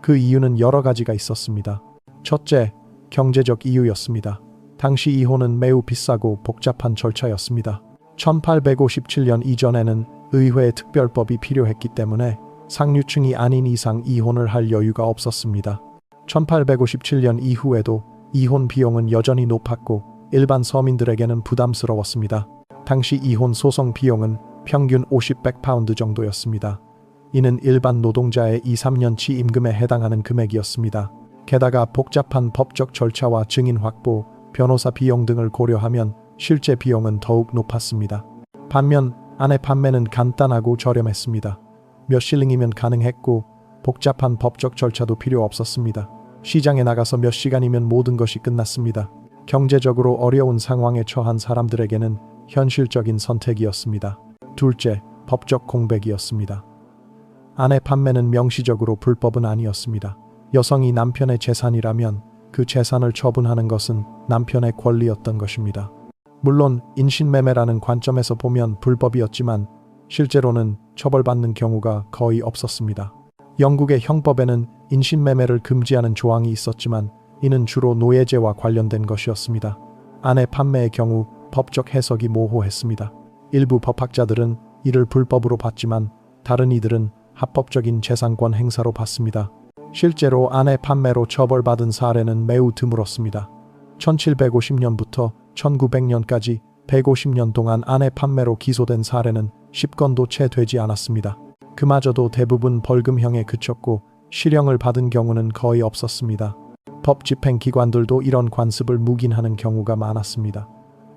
그 이유는 여러 가지가 있었습니다. 첫째, 경제적 이유였습니다. 당시 이혼은 매우 비싸고 복잡한 절차였습니다. 1857년 이전에는 의회 특별법이 필요했기 때문에 상류층이 아닌 이상 이혼을 할 여유가 없었습니다. 1857년 이후에도 이혼 비용은 여전히 높았고 일반 서민들에게는 부담스러웠습니다. 당시 이혼 소송 비용은 평균 50-100파운드 정도였습니다. 이는 일반 노동자의 2-3년치 임금에 해당하는 금액이었습니다. 게다가 복잡한 법적 절차와 증인 확보, 변호사 비용 등을 고려하면 실제 비용은 더욱 높았습니다. 반면 아내 판매는 간단하고 저렴했습니다. 몇 실링이면 가능했고 복잡한 법적 절차도 필요 없었습니다. 시장에 나가서 몇 시간이면 모든 것이 끝났습니다. 경제적으로 어려운 상황에 처한 사람들에게는 현실적인 선택이었습니다. 둘째, 법적 공백이었습니다. 아내 판매는 명시적으로 불법은 아니었습니다. 여성이 남편의 재산이라면 그 재산을 처분하는 것은 남편의 권리였던 것입니다. 물론 인신매매라는 관점에서 보면 불법이었지만 실제로는 처벌받는 경우가 거의 없었습니다. 영국의 형법에는 인신매매를 금지하는 조항이 있었지만 이는 주로 노예제와 관련된 것이었습니다. 아내 판매의 경우 법적 해석이 모호했습니다. 일부 법학자들은 이를 불법으로 봤지만 다른 이들은 합법적인 재산권 행사로 봤습니다. 실제로 아내 판매로 처벌받은 사례는 매우 드물었습니다. 1750년부터 1900년까지 150년 동안 아내 판매로 기소된 사례는 10건도 채 되지 않았습니다. 그마저도 대부분 벌금형에 그쳤고 실형을 받은 경우는 거의 없었습니다. 법 집행기관들도 이런 관습을 묵인하는 경우가 많았습니다.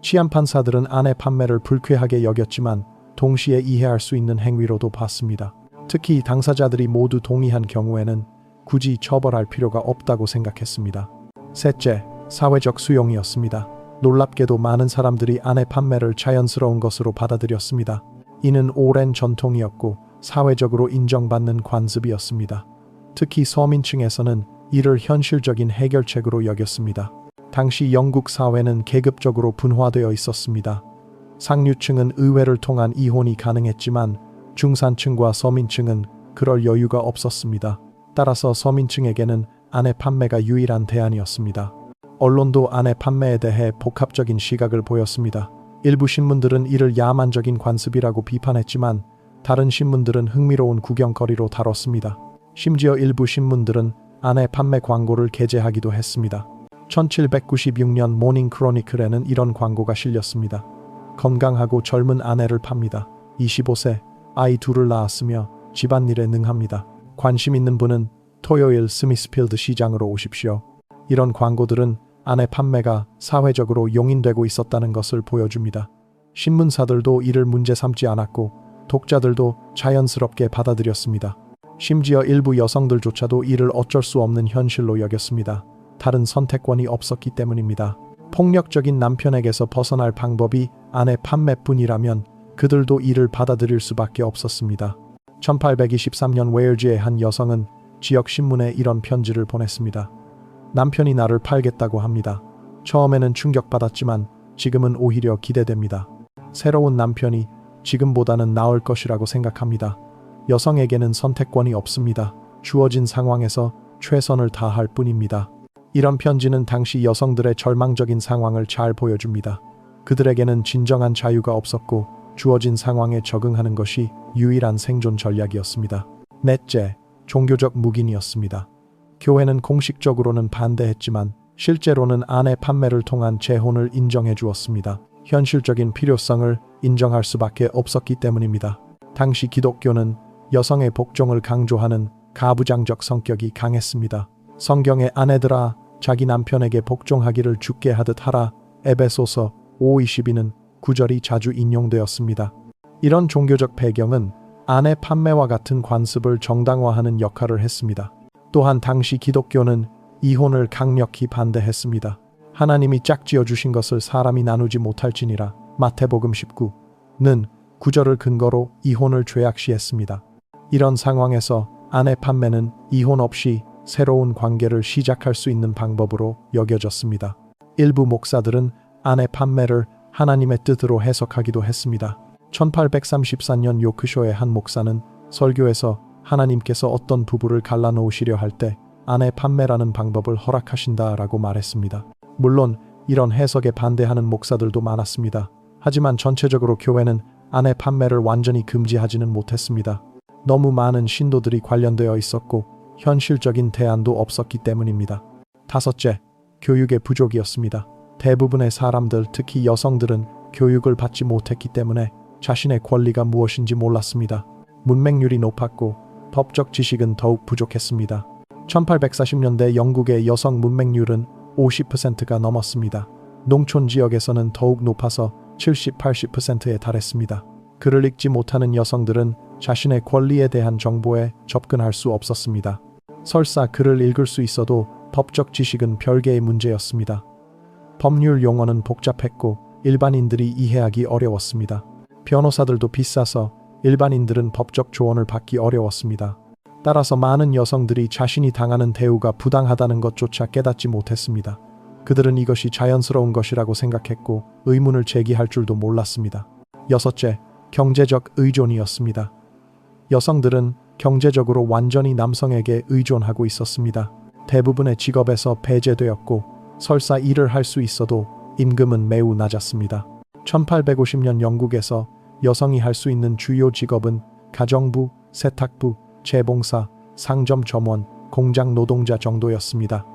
치안판사들은 아내 판매를 불쾌하게 여겼지만 동시에 이해할 수 있는 행위로도 봤습니다. 특히 당사자들이 모두 동의한 경우에는 굳이 처벌할 필요가 없다고 생각했습니다. 셋째, 사회적 수용이었습니다. 놀랍게도 많은 사람들이 아내 판매를 자연스러운 것으로 받아들였습니다. 이는 오랜 전통이었고 사회적으로 인정받는 관습이었습니다. 특히 서민층에서는 이를 현실적인 해결책으로 여겼습니다. 당시 영국 사회는 계급적으로 분화되어 있었습니다. 상류층은 의회를 통한 이혼이 가능했지만 중산층과 서민층은 그럴 여유가 없었습니다. 따라서 서민층에게는 아내 판매가 유일한 대안이었습니다. 언론도 아내 판매에 대해 복합적인 시각을 보였습니다. 일부 신문들은 이를 야만적인 관습이라고 비판했지만 다른 신문들은 흥미로운 구경거리로 다뤘습니다. 심지어 일부 신문들은 아내 판매 광고를 게재하기도 했습니다. 1796년 모닝 크로니클에는 이런 광고가 실렸습니다. 건강하고 젊은 아내를 팝니다. 25세, 아이 둘을 낳았으며 집안일에 능합니다. 관심 있는 분은 토요일 스미스필드 시장으로 오십시오. 이런 광고들은 아내 판매가 사회적으로 용인되고 있었다는 것을 보여줍니다. 신문사들도 이를 문제 삼지 않았고 독자들도 자연스럽게 받아들였습니다. 심지어 일부 여성들조차도 이를 어쩔 수 없는 현실로 여겼습니다. 다른 선택권이 없었기 때문입니다. 폭력적인 남편에게서 벗어날 방법이 아내 판매뿐이라면 그들도 이를 받아들일 수밖에 없었습니다. 1823년 웨일즈의 한 여성은 지역 신문에 이런 편지를 보냈습니다. 남편이 나를 팔겠다고 합니다. 처음에는 충격받았지만 지금은 오히려 기대됩니다. 새로운 남편이 지금보다는 나을 것이라고 생각합니다. 여성에게는 선택권이 없습니다. 주어진 상황에서 최선을 다할 뿐입니다. 이런 편지는 당시 여성들의 절망적인 상황을 잘 보여줍니다. 그들에게는 진정한 자유가 없었고 주어진 상황에 적응하는 것이 유일한 생존 전략이었습니다. 넷째, 종교적 묵인이었습니다. 교회는 공식적으로는 반대했지만 실제로는 아내 판매를 통한 재혼을 인정해 주었습니다. 현실적인 필요성을 인정할 수밖에 없었기 때문입니다. 당시 기독교는 여성의 복종을 강조하는 가부장적 성격이 강했습니다. 성경의 아내들아 자기 남편에게 복종하기를 주께 하듯 하라 에베소서 5:22는 구절이 자주 인용되었습니다. 이런 종교적 배경은 아내 판매와 같은 관습을 정당화하는 역할을 했습니다. 또한 당시 기독교는 이혼을 강력히 반대했습니다. 하나님이 짝지어 주신 것을 사람이 나누지 못할지니라 마태복음 19는 구절을 근거로 이혼을 죄악시했습니다. 이런 상황에서 아내 판매는 이혼 없이 새로운 관계를 시작할 수 있는 방법으로 여겨졌습니다. 일부 목사들은 아내 판매를 하나님의 뜻으로 해석하기도 했습니다. 1834년 요크쇼의 한 목사는 설교에서 하나님께서 어떤 부부를 갈라놓으시려 할 때 아내 판매라는 방법을 허락하신다라고 말했습니다. 물론 이런 해석에 반대하는 목사들도 많았습니다. 하지만 전체적으로 교회는 아내 판매를 완전히 금지하지는 못했습니다. 너무 많은 신도들이 관련되어 있었고 현실적인 대안도 없었기 때문입니다. 다섯째, 교육의 부족이었습니다. 대부분의 사람들, 특히 여성들은 교육을 받지 못했기 때문에 자신의 권리가 무엇인지 몰랐습니다. 문맹률이 높았고 법적 지식은 더욱 부족했습니다. 1840년대 영국의 여성 문맹률은 50%가 넘었습니다. 농촌 지역에서는 더욱 높아서 70-80%에 달했습니다. 글을 읽지 못하는 여성들은 자신의 권리에 대한 정보에 접근할 수 없었습니다. 설사 글을 읽을 수 있어도 법적 지식은 별개의 문제였습니다. 법률 용어는 복잡했고 일반인들이 이해하기 어려웠습니다. 변호사들도 비싸서 일반인들은 법적 조언을 받기 어려웠습니다. 따라서 많은 여성들이 자신이 당하는 대우가 부당하다는 것조차 깨닫지 못했습니다. 그들은 이것이 자연스러운 것이라고 생각했고 의문을 제기할 줄도 몰랐습니다. 여섯째, 경제적 의존이었습니다. 여성들은 경제적으로 완전히 남성에게 의존하고 있었습니다. 대부분의 직업에서 배제되었고 설사 일을 할 수 있어도 임금은 매우 낮았습니다. 1850년 영국에서 여성이 할 수 있는 주요 직업은 가정부, 세탁부, 재봉사, 상점 점원, 공장 노동자 정도였습니다.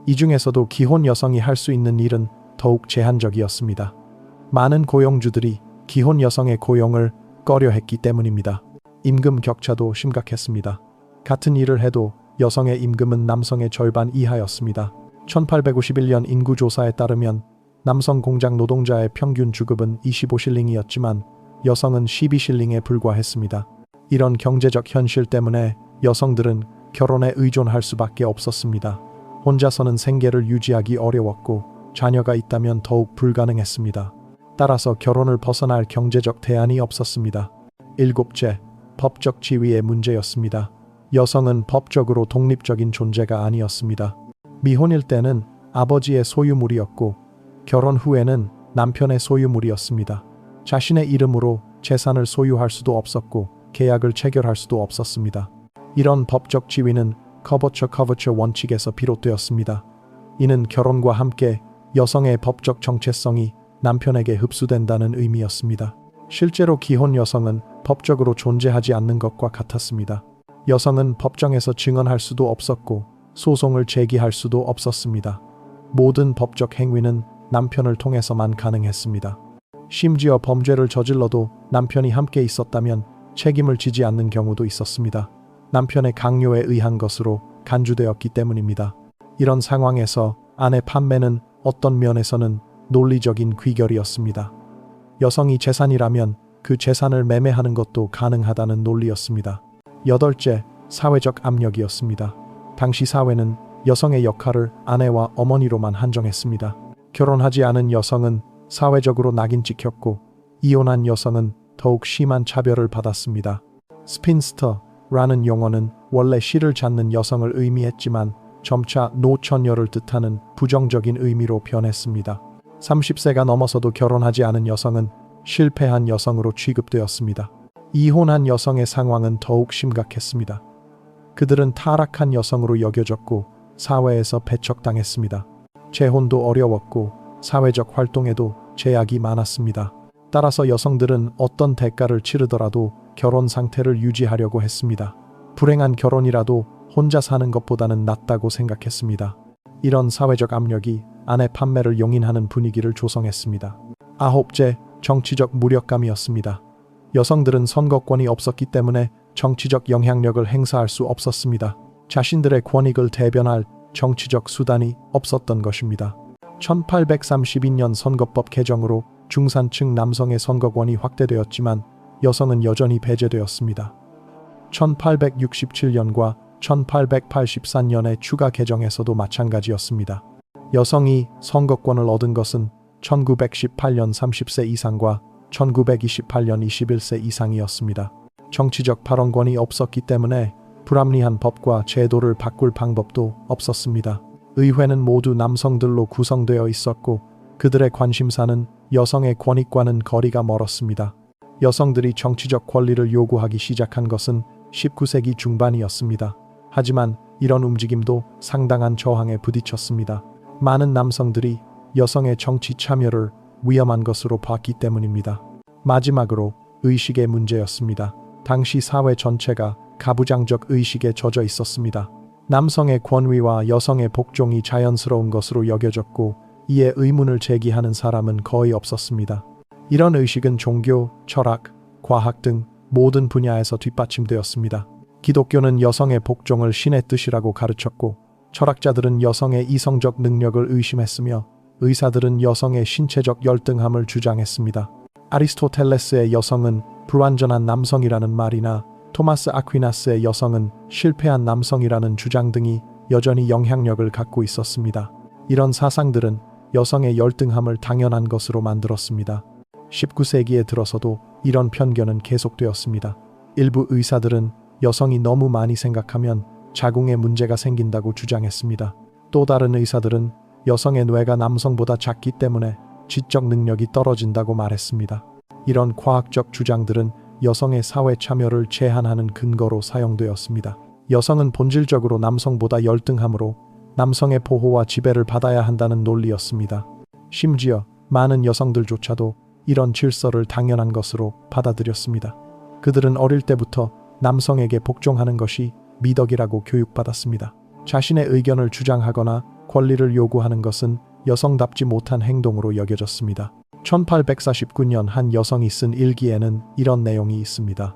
이 중에서도 기혼 여성이 할 수 있는 일은 더욱 제한적이었습니다. 많은 고용주들이 기혼 여성의 고용을 꺼려했기 때문입니다. 임금 격차도 심각했습니다. 같은 일을 해도 여성의 임금은 남성의 절반 이하였습니다. 1851년 인구조사에 따르면 남성 공장 노동자의 평균 주급은 25실링이었지만 여성은 12실링에 불과했습니다. 이런 경제적 현실 때문에 여성들은 결혼에 의존할 수밖에 없었습니다. 혼자서는 생계를 유지하기 어려웠고 자녀가 있다면 더욱 불가능했습니다. 따라서 결혼을 벗어날 경제적 대안이 없었습니다. 일곱째, 법적 지위의 문제였습니다. 여성은 법적으로 독립적인 존재가 아니었습니다. 미혼일 때는 아버지의 소유물이었고 결혼 후에는 남편의 소유물이었습니다. 자신의 이름으로 재산을 소유할 수도 없었고 계약을 체결할 수도 없었습니다. 이런 법적 지위는 커버처 원칙에서 비롯되었습니다. 이는 결혼과 함께 여성의 법적 정체성이 남편에게 흡수된다는 의미였습니다. 실제로 기혼 여성은 법적으로 존재하지 않는 것과 같았습니다. 여성은 법정에서 증언할 수도 없었고 소송을 제기할 수도 없었습니다. 모든 법적 행위는 남편을 통해서만 가능했습니다. 심지어 범죄를 저질러도 남편이 함께 있었다면 책임을 지지 않는 경우도 있었습니다. 남편의 강요에 의한 것으로 간주되었기 때문입니다. 이런 상황에서 아내 판매는 어떤 면에서는 논리적인 귀결이었습니다. 여성이 재산이라면 그 재산을 매매하는 것도 가능하다는 논리였습니다. 여덟째, 사회적 압력이었습니다. 당시 사회는 여성의 역할을 아내와 어머니로만 한정했습니다. 결혼하지 않은 여성은 사회적으로 낙인 찍혔고 이혼한 여성은 더욱 심한 차별을 받았습니다. 스핀스터라는 용어는 원래 실을 찾는 여성을 의미했지만 점차 노처녀를 뜻하는 부정적인 의미로 변했습니다. 30세가 넘어서도 결혼하지 않은 여성은 실패한 여성으로 취급되었습니다. 이혼한 여성의 상황은 더욱 심각했습니다. 그들은 타락한 여성으로 여겨졌고 사회에서 배척당했습니다. 재혼도 어려웠고 사회적 활동에도 제약이 많았습니다. 따라서 여성들은 어떤 대가를 치르더라도 결혼 상태를 유지하려고 했습니다. 불행한 결혼이라도 혼자 사는 것보다는 낫다고 생각했습니다. 이런 사회적 압력이 아내 판매를 용인하는 분위기를 조성했습니다. 아홉째, 정치적 무력감이었습니다. 여성들은 선거권이 없었기 때문에 정치적 영향력을 행사할 수 없었습니다. 자신들의 권익을 대변할 정치적 수단이 없었던 것입니다. 1832년 선거법 개정으로 중산층 남성의 선거권이 확대되었지만 여성은 여전히 배제되었습니다. 1867년과 1884년의 추가 개정에서도 마찬가지였습니다. 여성이 선거권을 얻은 것은 1918년 30세 이상과 1928년 21세 이상이었습니다. 정치적 발언권이 없었기 때문에 불합리한 법과 제도를 바꿀 방법도 없었습니다. 의회는 모두 남성들로 구성되어 있었고 그들의 관심사는 여성의 권익과는 거리가 멀었습니다. 여성들이 정치적 권리를 요구하기 시작한 것은 19세기 중반이었습니다. 하지만 이런 움직임도 상당한 저항에 부딪혔습니다. 많은 남성들이 여성의 정치 참여를 위험한 것으로 봤기 때문입니다. 마지막으로 의식의 문제였습니다. 당시 사회 전체가 가부장적 의식에 젖어 있었습니다. 남성의 권위와 여성의 복종이 자연스러운 것으로 여겨졌고 이에 의문을 제기하는 사람은 거의 없었습니다. 이런 의식은 종교, 철학, 과학 등 모든 분야에서 뒷받침되었습니다. 기독교는 여성의 복종을 신의 뜻이라고 가르쳤고 철학자들은 여성의 이성적 능력을 의심했으며 의사들은 여성의 신체적 열등함을 주장했습니다. 아리스토텔레스의 여성은 불완전한 남성이라는 말이나 토마스 아퀴나스의 여성은 실패한 남성이라는 주장 등이 여전히 영향력을 갖고 있었습니다. 이런 사상들은 여성의 열등함을 당연한 것으로 만들었습니다. 19세기에 들어서도 이런 편견은 계속되었습니다. 일부 의사들은 여성이 너무 많이 생각하면 자궁에 문제가 생긴다고 주장했습니다. 또 다른 의사들은 여성의 뇌가 남성보다 작기 때문에 지적 능력이 떨어진다고 말했습니다. 이런 과학적 주장들은 여성의 사회 참여를 제한하는 근거로 사용되었습니다. 여성은 본질적으로 남성보다 열등하므로 남성의 보호와 지배를 받아야 한다는 논리였습니다. 심지어 많은 여성들조차도 이런 질서를 당연한 것으로 받아들였습니다. 그들은 어릴 때부터 남성에게 복종하는 것이 미덕이라고 교육받았습니다. 자신의 의견을 주장하거나 권리를 요구하는 것은 여성답지 못한 행동으로 여겨졌습니다. 1849년 한 여성이 쓴 일기에는 이런 내용이 있습니다.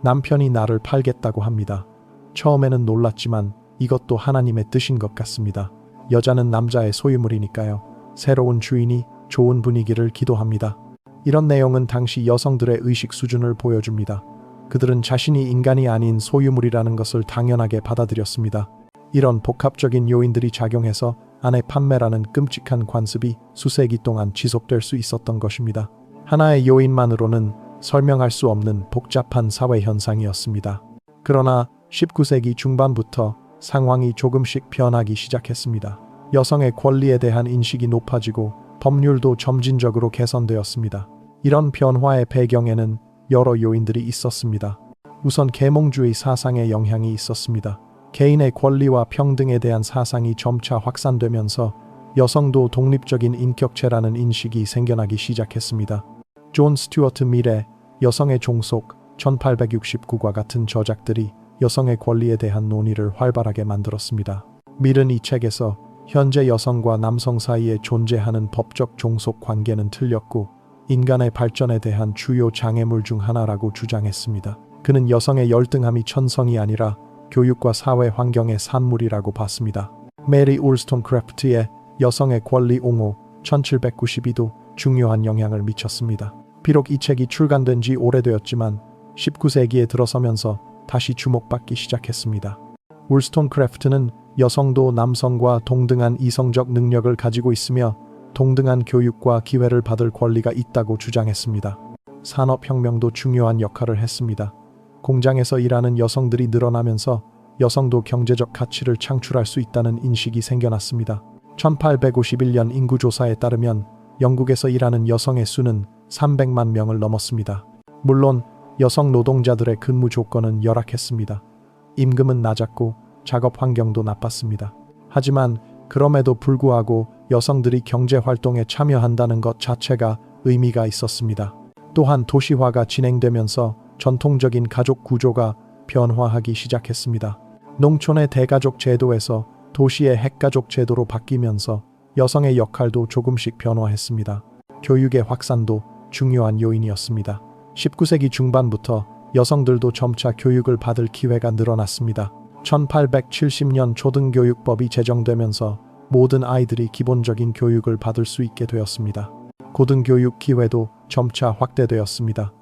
남편이 나를 팔겠다고 합니다. 처음에는 놀랐지만 이것도 하나님의 뜻인 것 같습니다. 여자는 남자의 소유물이니까요. 새로운 주인이 좋은 분위기를 기도합니다. 이런 내용은 당시 여성들의 의식 수준을 보여줍니다. 그들은 자신이 인간이 아닌 소유물이라는 것을 당연하게 받아들였습니다. 이런 복합적인 요인들이 작용해서 아내 판매라는 끔찍한 관습이 수세기 동안 지속될 수 있었던 것입니다. 하나의 요인만으로는 설명할 수 없는 복잡한 사회 현상이었습니다. 그러나 19세기 중반부터 상황이 조금씩 변하기 시작했습니다. 여성의 권리에 대한 인식이 높아지고 법률도 점진적으로 개선되었습니다. 이런 변화의 배경에는 여러 요인들이 있었습니다. 우선 계몽주의 사상의 영향이 있었습니다. 개인의 권리와 평등에 대한 사상이 점차 확산되면서 여성도 독립적인 인격체라는 인식이 생겨나기 시작했습니다. 존 스튜어트 밀의 여성의 종속 1869과 같은 저작들이 여성의 권리에 대한 논의를 활발하게 만들었습니다. 밀은 이 책에서 현재 여성과 남성 사이에 존재하는 법적 종속 관계는 틀렸고 인간의 발전에 대한 주요 장애물 중 하나라고 주장했습니다. 그는 여성의 열등함이 천성이 아니라 교육과 사회 환경의 산물이라고 봤습니다. 메리 울스톤크래프트의 여성의 권리 옹호 1792도 중요한 영향을 미쳤습니다. 비록 이 책이 출간된 지 오래되었지만 19세기에 들어서면서 다시 주목받기 시작했습니다. 울스톤크래프트는 여성도 남성과 동등한 이성적 능력을 가지고 있으며 동등한 교육과 기회를 받을 권리가 있다고 주장했습니다. 산업혁명도 중요한 역할을 했습니다. 공장에서 일하는 여성들이 늘어나면서 여성도 경제적 가치를 창출할 수 있다는 인식이 생겨났습니다. 1851년 인구조사에 따르면 영국에서 일하는 여성의 수는 300만 명을 넘었습니다. 물론 여성 노동자들의 근무 조건은 열악했습니다. 임금은 낮았고 작업 환경도 나빴습니다. 하지만 그럼에도 불구하고 여성들이 경제 활동에 참여한다는 것 자체가 의미가 있었습니다. 또한 도시화가 진행되면서 전통적인 가족 구조가 변화하기 시작했습니다. 농촌의 대가족 제도에서 도시의 핵가족 제도로 바뀌면서 여성의 역할도 조금씩 변화했습니다. 교육의 확산도 중요한 요인이었습니다. 19세기 중반부터 여성들도 점차 교육을 받을 기회가 늘어났습니다. 1870년 초등교육법이 제정되면서 모든 아이들이 기본적인 교육을 받을 수 있게 되었습니다. 고등교육 기회도 점차 확대되었습니다.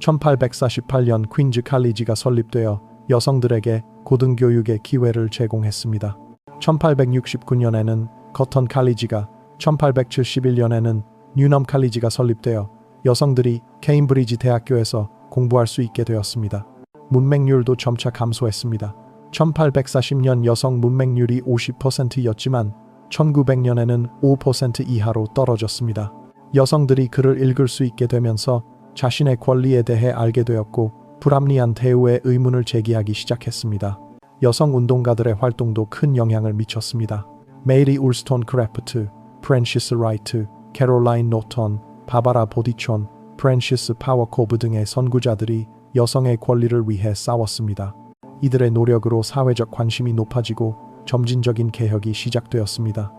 1848년 퀸즈 칼리지가 설립되어 여성들에게 고등교육의 기회를 제공했습니다. 1869년에는 커턴 칼리지가, 1871년에는 뉴넘 칼리지가 설립되어 여성들이 케임브리지 대학교에서 공부할 수 있게 되었습니다. 문맹률도 점차 감소했습니다. 1840년 여성 문맹률이 50%였지만 1900년에는 5% 이하로 떨어졌습니다. 여성들이 글을 읽을 수 있게 되면서 자신의 권리에 대해 알게 되었고 불합리한 대우에 의문을 제기하기 시작했습니다. 여성 운동가들의 활동도 큰 영향을 미쳤습니다. 메리 울스톤크래프트, 프랜시스 라이트, 캐롤라인 노턴, 바바라 보디촌, 프랜시스 파워코브 등의 선구자들이 여성의 권리를 위해 싸웠습니다. 이들의 노력으로 사회적 관심이 높아지고 점진적인 개혁이 시작되었습니다.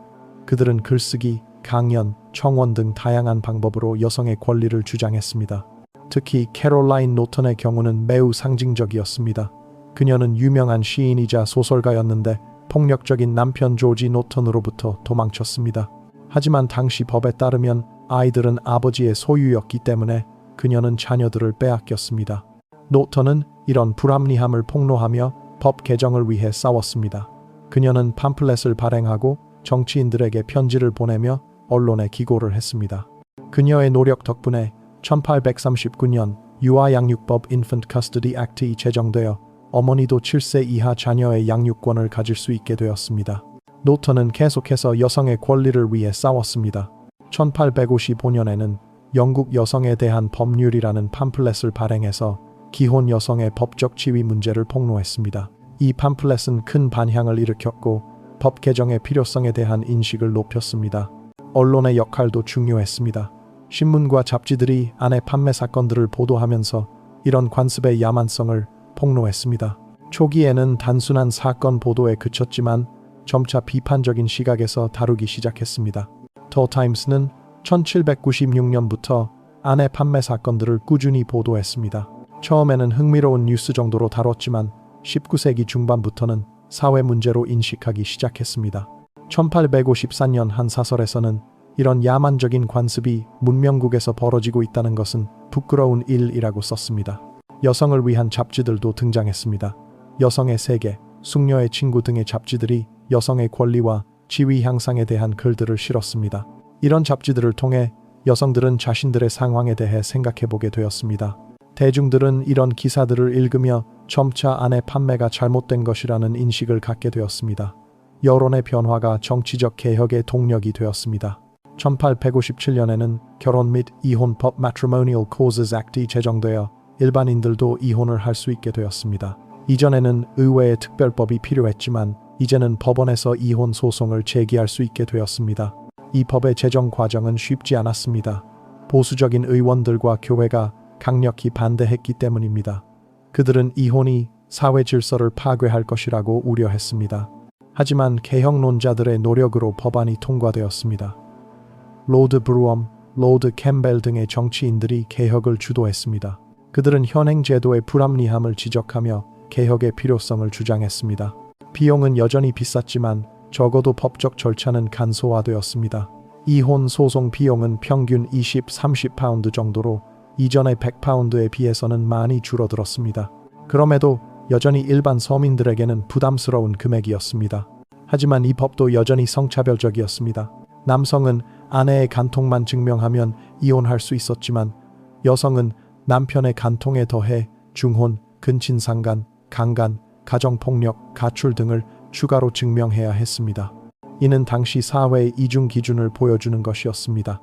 그들은 글쓰기, 강연, 청원 등 다양한 방법으로 여성의 권리를 주장했습니다. 특히 캐롤라인 노턴의 경우는 매우 상징적이었습니다. 그녀는 유명한 시인이자 소설가였는데 폭력적인 남편 조지 노턴으로부터 도망쳤습니다. 하지만 당시 법에 따르면 아이들은 아버지의 소유였기 때문에 그녀는 자녀들을 빼앗겼습니다. 노턴은 이런 불합리함을 폭로하며 법 개정을 위해 싸웠습니다. 그녀는 팜플렛을 발행하고 정치인들에게 편지를 보내며 언론에 기고를 했습니다. 그녀의 노력 덕분에 1839년 유아양육법 Infant Custody Act이 제정되어 어머니도 7세 이하 자녀의 양육권을 가질 수 있게 되었습니다. 노턴은 계속해서 여성의 권리를 위해 싸웠습니다. 1855년에는 영국 여성에 대한 법률이라는 팜플렛을 발행해서 기혼 여성의 법적 지위 문제를 폭로했습니다. 이 팜플렛은 큰 반향을 일으켰고 법 개정의 필요성에 대한 인식을 높였습니다. 언론의 역할도 중요했습니다. 신문과 잡지들이 아내 판매 사건들을 보도하면서 이런 관습의 야만성을 폭로했습니다. 초기에는 단순한 사건 보도에 그쳤지만 점차 비판적인 시각에서 다루기 시작했습니다. 더 타임스는 1796년부터 아내 판매 사건들을 꾸준히 보도했습니다. 처음에는 흥미로운 뉴스 정도로 다뤘지만 19세기 중반부터는 사회 문제로 인식하기 시작했습니다. 1854년 한 사설에서는 이런 야만적인 관습이 문명국에서 벌어지고 있다는 것은 부끄러운 일이라고 썼습니다. 여성을 위한 잡지들도 등장했습니다. 여성의 세계, 숙녀의 친구 등의 잡지들이 여성의 권리와 지위 향상에 대한 글들을 실었습니다. 이런 잡지들을 통해 여성들은 자신들의 상황에 대해 생각해보게 되었습니다. 대중들은 이런 기사들을 읽으며 점차 아내 판매가 잘못된 것이라는 인식을 갖게 되었습니다. 여론의 변화가 정치적 개혁의 동력이 되었습니다. 1857년에는 결혼 및 이혼법 Matrimonial Causes Act이 제정되어 일반인들도 이혼을 할 수 있게 되었습니다. 이전에는 의회의 특별법이 필요했지만 이제는 법원에서 이혼 소송을 제기할 수 있게 되었습니다. 이 법의 제정 과정은 쉽지 않았습니다. 보수적인 의원들과 교회가 강력히 반대했기 때문입니다. 그들은 이혼이 사회 질서를 파괴할 것이라고 우려했습니다. 하지만 개혁론자들의 노력으로 법안이 통과되었습니다. 로드 브루엄, 로드 캠벨 등의 정치인들이 개혁을 주도했습니다. 그들은 현행 제도의 불합리함을 지적하며 개혁의 필요성을 주장했습니다. 비용은 여전히 비쌌지만 적어도 법적 절차는 간소화되었습니다. 이혼 소송 비용은 평균 20-30파운드 정도로 이전의 100파운드에 비해서는 많이 줄어들었습니다. 그럼에도 여전히 일반 서민들에게는 부담스러운 금액이었습니다. 하지만 이 법도 여전히 성차별적이었습니다. 남성은 아내의 간통만 증명하면 이혼할 수 있었지만 여성은 남편의 간통에 더해 중혼, 근친상간, 강간, 가정폭력, 가출 등을 추가로 증명해야 했습니다. 이는 당시 사회의 이중 기준을 보여주는 것이었습니다.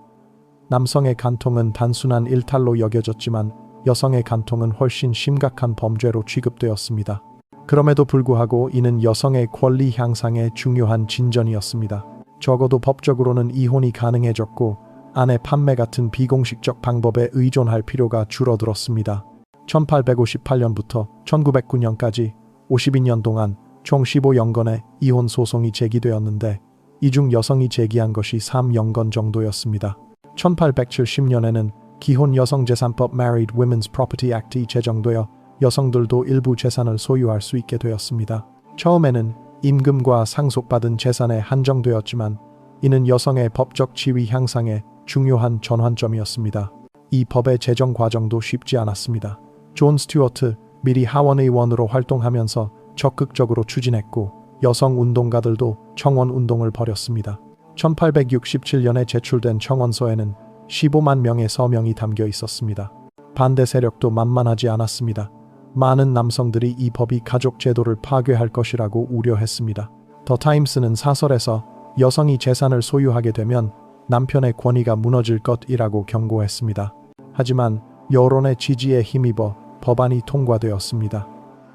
남성의 간통은 단순한 일탈로 여겨졌지만 여성의 간통은 훨씬 심각한 범죄로 취급되었습니다. 그럼에도 불구하고 이는 여성의 권리 향상에 중요한 진전이었습니다. 적어도 법적으로는 이혼이 가능해졌고 아내 판매 같은 비공식적 방법에 의존할 필요가 줄어들었습니다. 1858년부터 1909년까지 52년 동안 총 15영건의 이혼 소송이 제기되었는데 이 중 여성이 제기한 것이 3영건 정도였습니다. 1870년에는 기혼 여성재산법 Married Women's Property Act이 제정되어 여성들도 일부 재산을 소유할 수 있게 되었습니다. 처음에는 임금과 상속받은 재산에 한정되었지만 이는 여성의 법적 지위 향상에 중요한 전환점이었습니다. 이 법의 제정 과정도 쉽지 않았습니다. 존 스튜어트, 미리 하원의원으로 활동하면서 적극적으로 추진했고 여성 운동가들도 청원 운동을 벌였습니다. 1867년에 제출된 청원서에는 15만 명의 서명이 담겨 있었습니다. 반대 세력도 만만하지 않았습니다. 많은 남성들이 이 법이 가족 제도를 파괴할 것이라고 우려했습니다. 더 타임스는 사설에서 여성이 재산을 소유하게 되면 남편의 권위가 무너질 것이라고 경고했습니다. 하지만 여론의 지지에 힘입어 법안이 통과되었습니다.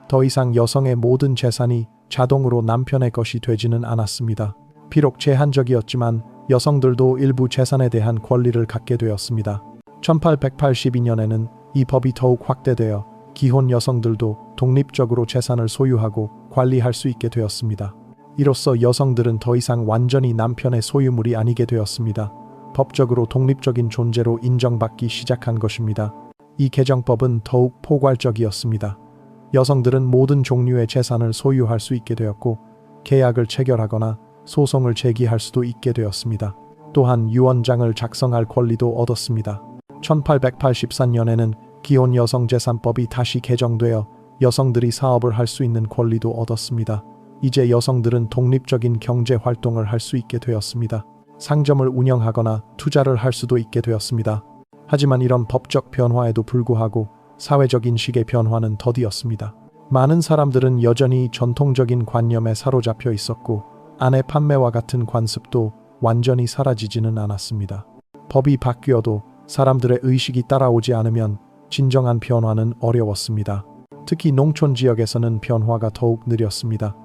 더 이상 여성의 모든 재산이 자동으로 남편의 것이 되지는 않았습니다. 비록 제한적이었지만 여성들도 일부 재산에 대한 권리를 갖게 되었습니다. 1882년에는 이 법이 더욱 확대되어 기혼 여성들도 독립적으로 재산을 소유하고 관리할 수 있게 되었습니다. 이로써 여성들은 더 이상 완전히 남편의 소유물이 아니게 되었습니다. 법적으로 독립적인 존재로 인정받기 시작한 것입니다. 이 개정법은 더욱 포괄적이었습니다. 여성들은 모든 종류의 재산을 소유할 수 있게 되었고 계약을 체결하거나 소송을 제기할 수도 있게 되었습니다. 또한 유언장을 작성할 권리도 얻었습니다. 1884년에는 기혼 여성재산법이 다시 개정되어 여성들이 사업을 할 수 있는 권리도 얻었습니다. 이제 여성들은 독립적인 경제 활동을 할 수 있게 되었습니다. 상점을 운영하거나 투자를 할 수도 있게 되었습니다. 하지만 이런 법적 변화에도 불구하고 사회적 인식의 변화는 더디었습니다. 많은 사람들은 여전히 전통적인 관념에 사로잡혀 있었고 아내 판매와 같은 관습도 완전히 사라지지는 않았습니다. 법이 바뀌어도 사람들의 의식이 따라오지 않으면 진정한 변화는 어려웠습니다. 특히 농촌 지역에서는 변화가 더욱 느렸습니다.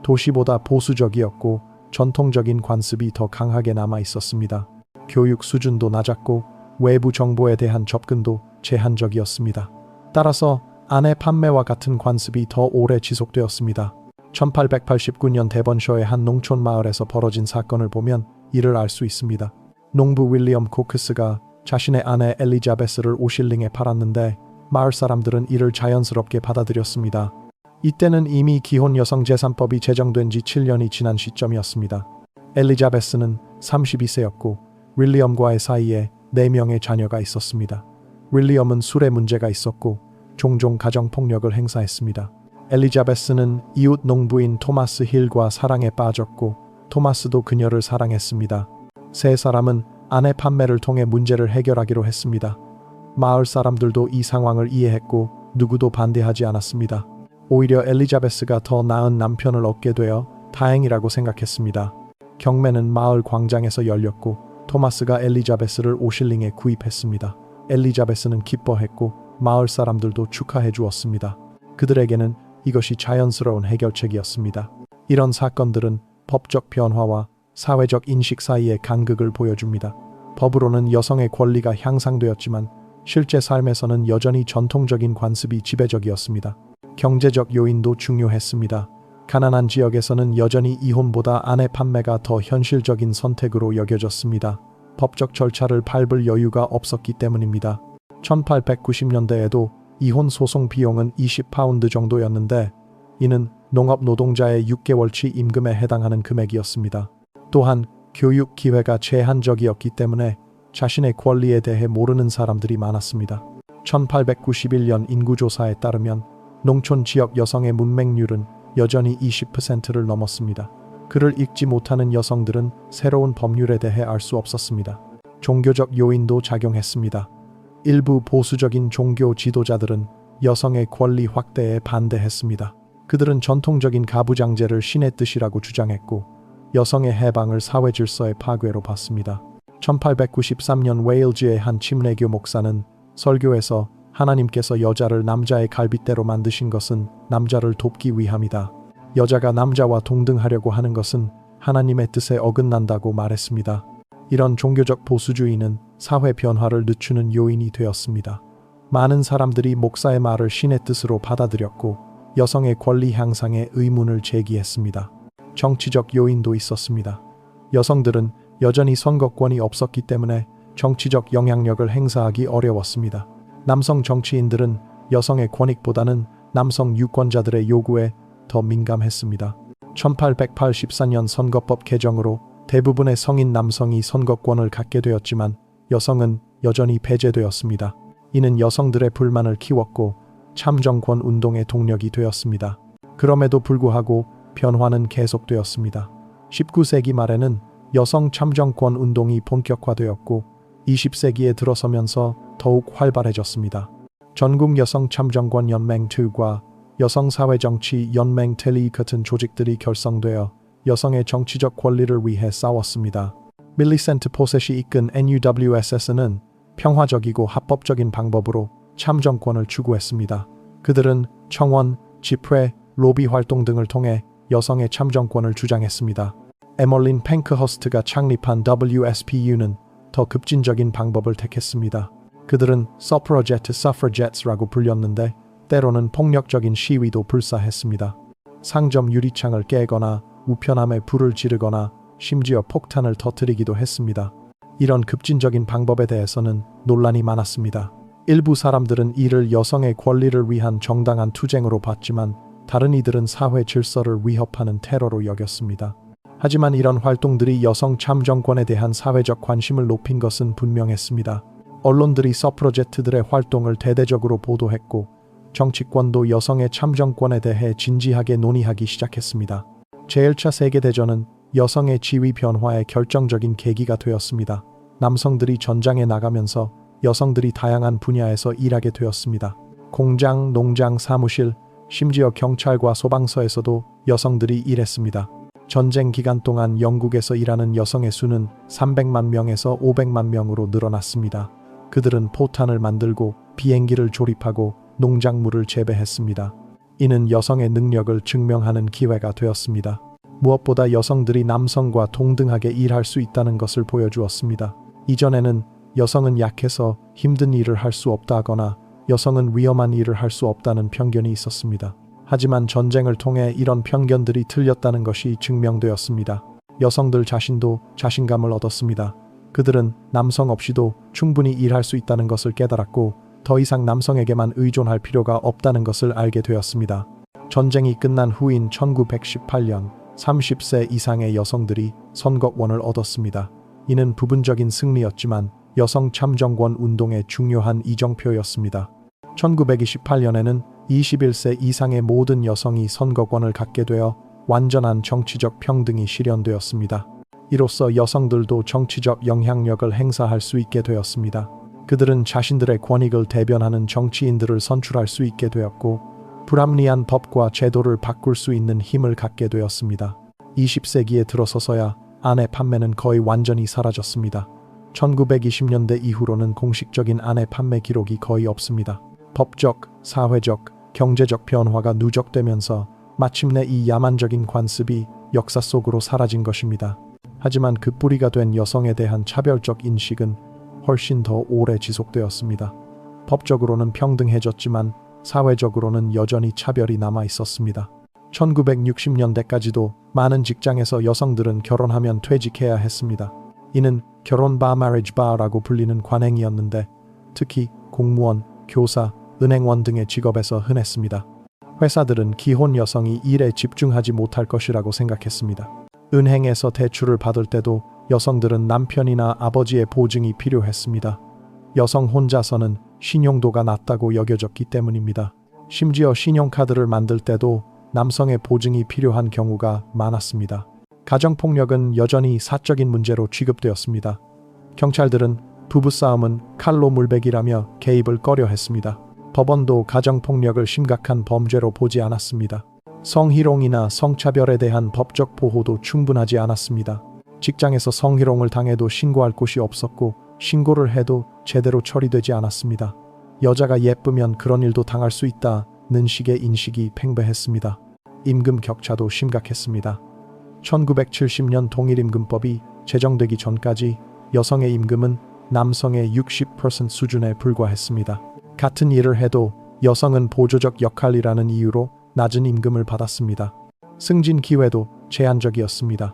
도시보다 보수적이었고 전통적인 관습이 더 강하게 남아 있었습니다. 교육 수준도 낮았고 외부 정보에 대한 접근도 제한적이었습니다. 따라서 아내 판매와 같은 관습이 더 오래 지속되었습니다. 1889년 데번셔의 한 농촌 마을에서 벌어진 사건을 보면 이를 알 수 있습니다. 농부 윌리엄 코크스가 자신의 아내 엘리자베스를 5실링에 팔았는데 마을 사람들은 이를 자연스럽게 받아들였습니다. 이때는 이미 기혼 여성 재산법이 제정된 지 7년이 지난 시점이었습니다. 엘리자베스는 32세였고 윌리엄과의 사이에 4명의 자녀가 있었습니다. 윌리엄은 술에 문제가 있었고 종종 가정폭력을 행사했습니다. 엘리자베스는 이웃 농부인 토마스 힐과 사랑에 빠졌고 토마스도 그녀를 사랑했습니다. 세 사람은 아내 판매를 통해 문제를 해결하기로 했습니다. 마을 사람들도 이 상황을 이해했고 누구도 반대하지 않았습니다. 오히려 엘리자베스가 더 나은 남편을 얻게 되어 다행이라고 생각했습니다. 경매는 마을 광장에서 열렸고 토마스가 엘리자베스를 5실링에 구입했습니다. 엘리자베스는 기뻐했고 마을 사람들도 축하해 주었습니다. 그들에게는 이것이 자연스러운 해결책이었습니다. 이런 사건들은 법적 변화와 사회적 인식 사이의 간극을 보여줍니다. 법으로는 여성의 권리가 향상되었지만 실제 삶에서는 여전히 전통적인 관습이 지배적이었습니다. 경제적 요인도 중요했습니다. 가난한 지역에서는 여전히 이혼보다 아내 판매가 더 현실적인 선택으로 여겨졌습니다. 법적 절차를 밟을 여유가 없었기 때문입니다. 1890년대에도 이혼 소송 비용은 20파운드 정도였는데 이는 농업 노동자의 6개월치 임금에 해당하는 금액이었습니다. 또한 교육 기회가 제한적이었기 때문에 자신의 권리에 대해 모르는 사람들이 많았습니다. 1891년 인구조사에 따르면 농촌 지역 여성의 문맹률은 여전히 20%를 넘었습니다. 글을 읽지 못하는 여성들은 새로운 법률에 대해 알 수 없었습니다. 종교적 요인도 작용했습니다. 일부 보수적인 종교 지도자들은 여성의 권리 확대에 반대했습니다. 그들은 전통적인 가부장제를 신의 뜻이라고 주장했고 여성의 해방을 사회 질서의 파괴로 봤습니다. 1893년 웨일즈의 한 침례교 목사는 설교에서 하나님께서 여자를 남자의 갈빗대로 만드신 것은 남자를 돕기 위함이다. 여자가 남자와 동등하려고 하는 것은 하나님의 뜻에 어긋난다고 말했습니다. 이런 종교적 보수주의는 사회 변화를 늦추는 요인이 되었습니다. 많은 사람들이 목사의 말을 신의 뜻으로 받아들였고 여성의 권리 향상에 의문을 제기했습니다. 정치적 요인도 있었습니다. 여성들은 여전히 선거권이 없었기 때문에 정치적 영향력을 행사하기 어려웠습니다. 남성 정치인들은 여성의 권익보다는 남성 유권자들의 요구에 더 민감했습니다. 1884년 선거법 개정으로 대부분의 성인 남성이 선거권을 갖게 되었지만 여성은 여전히 배제되었습니다. 이는 여성들의 불만을 키웠고 참정권 운동의 동력이 되었습니다. 그럼에도 불구하고 변화는 계속되었습니다. 19세기 말에는 여성 참정권 운동이 본격화되었고 20세기에 들어서면서 더욱 활발해졌습니다. 전국 여성 참정권 연맹 2과 여성사회정치 연맹 텔리 같은 조직들이 결성되어 여성의 정치적 권리를 위해 싸웠습니다. 밀리센트 포셋이 이끈 NUWSS는 평화적이고 합법적인 방법으로 참정권을 추구했습니다. 그들은 청원, 집회, 로비 활동 등을 통해 여성의 참정권을 주장했습니다. 에멀린 팽크허스트가 창립한 WSPU는 더 급진적인 방법을 택했습니다. 그들은 suffragettes라고 불렸는데 때로는 폭력적인 시위도 불사했습니다. 상점 유리창을 깨거나 우편함에 불을 지르거나 심지어 폭탄을 터뜨리기도 했습니다. 이런 급진적인 방법에 대해서는 논란이 많았습니다. 일부 사람들은 이를 여성의 권리를 위한 정당한 투쟁으로 봤지만 다른 이들은 사회 질서를 위협하는 테러로 여겼습니다. 하지만 이런 활동들이 여성 참정권에 대한 사회적 관심을 높인 것은 분명했습니다. 언론들이 서프로제트들의 활동을 대대적으로 보도했고 정치권도 여성의 참정권에 대해 진지하게 논의하기 시작했습니다. 제1차 세계대전은 여성의 지위 변화의 결정적인 계기가 되었습니다. 남성들이 전장에 나가면서 여성들이 다양한 분야에서 일하게 되었습니다. 공장, 농장, 사무실, 심지어 경찰과 소방서에서도 여성들이 일했습니다. 전쟁 기간 동안 영국에서 일하는 여성의 수는 300만 명에서 500만 명으로 늘어났습니다. 그들은 포탄을 만들고 비행기를 조립하고 농작물을 재배했습니다. 이는 여성의 능력을 증명하는 기회가 되었습니다. 무엇보다 여성들이 남성과 동등하게 일할 수 있다는 것을 보여주었습니다. 이전에는 여성은 약해서 힘든 일을 할 수 없다거나 여성은 위험한 일을 할 수 없다는 편견이 있었습니다. 하지만 전쟁을 통해 이런 편견들이 틀렸다는 것이 증명되었습니다. 여성들 자신도 자신감을 얻었습니다. 그들은 남성 없이도 충분히 일할 수 있다는 것을 깨달았고 더 이상 남성에게만 의존할 필요가 없다는 것을 알게 되었습니다. 전쟁이 끝난 후인 1918년 30세 이상의 여성들이 선거권을 얻었습니다. 이는 부분적인 승리였지만 여성 참정권 운동의 중요한 이정표였습니다. 1928년에는 21세 이상의 모든 여성이 선거권을 갖게 되어 완전한 정치적 평등이 실현되었습니다. 이로써 여성들도 정치적 영향력을 행사할 수 있게 되었습니다. 그들은 자신들의 권익을 대변하는 정치인들을 선출할 수 있게 되었고 불합리한 법과 제도를 바꿀 수 있는 힘을 갖게 되었습니다. 20세기에 들어서서야 아내 판매는 거의 완전히 사라졌습니다. 1920년대 이후로는 공식적인 아내 판매 기록이 거의 없습니다. 법적, 사회적, 경제적 변화가 누적되면서 마침내 이 야만적인 관습이 역사 속으로 사라진 것입니다. 하지만 그 뿌리가 된 여성에 대한 차별적 인식은 훨씬 더 오래 지속되었습니다. 법적으로는 평등해졌지만 사회적으로는 여전히 차별이 남아 있었습니다. 1960년대까지도 많은 직장에서 여성들은 결혼하면 퇴직해야 했습니다. 이는 결혼바 marriage bar라고 불리는 관행이었는데 특히 공무원, 교사, 은행원 등의 직업에서 흔했습니다. 회사들은 기혼 여성이 일에 집중하지 못할 것이라고 생각했습니다. 은행에서 대출을 받을 때도 여성들은 남편이나 아버지의 보증이 필요했습니다. 여성 혼자서는 신용도가 낮다고 여겨졌기 때문입니다. 심지어 신용카드를 만들 때도 남성의 보증이 필요한 경우가 많았습니다. 가정폭력은 여전히 사적인 문제로 취급되었습니다. 경찰들은 부부싸움은 칼로 물베기라며 개입을 꺼려했습니다. 법원도 가정폭력을 심각한 범죄로 보지 않았습니다. 성희롱이나 성차별에 대한 법적 보호도 충분하지 않았습니다. 직장에서 성희롱을 당해도 신고할 곳이 없었고 신고를 해도 제대로 처리되지 않았습니다. 여자가 예쁘면 그런 일도 당할 수 있다는 식의 인식이 팽배했습니다. 임금 격차도 심각했습니다. 1970년 동일임금법이 제정되기 전까지 여성의 임금은 남성의 60% 수준에 불과했습니다. 같은 일을 해도 여성은 보조적 역할이라는 이유로 낮은 임금을 받았습니다. 승진 기회도 제한적이었습니다.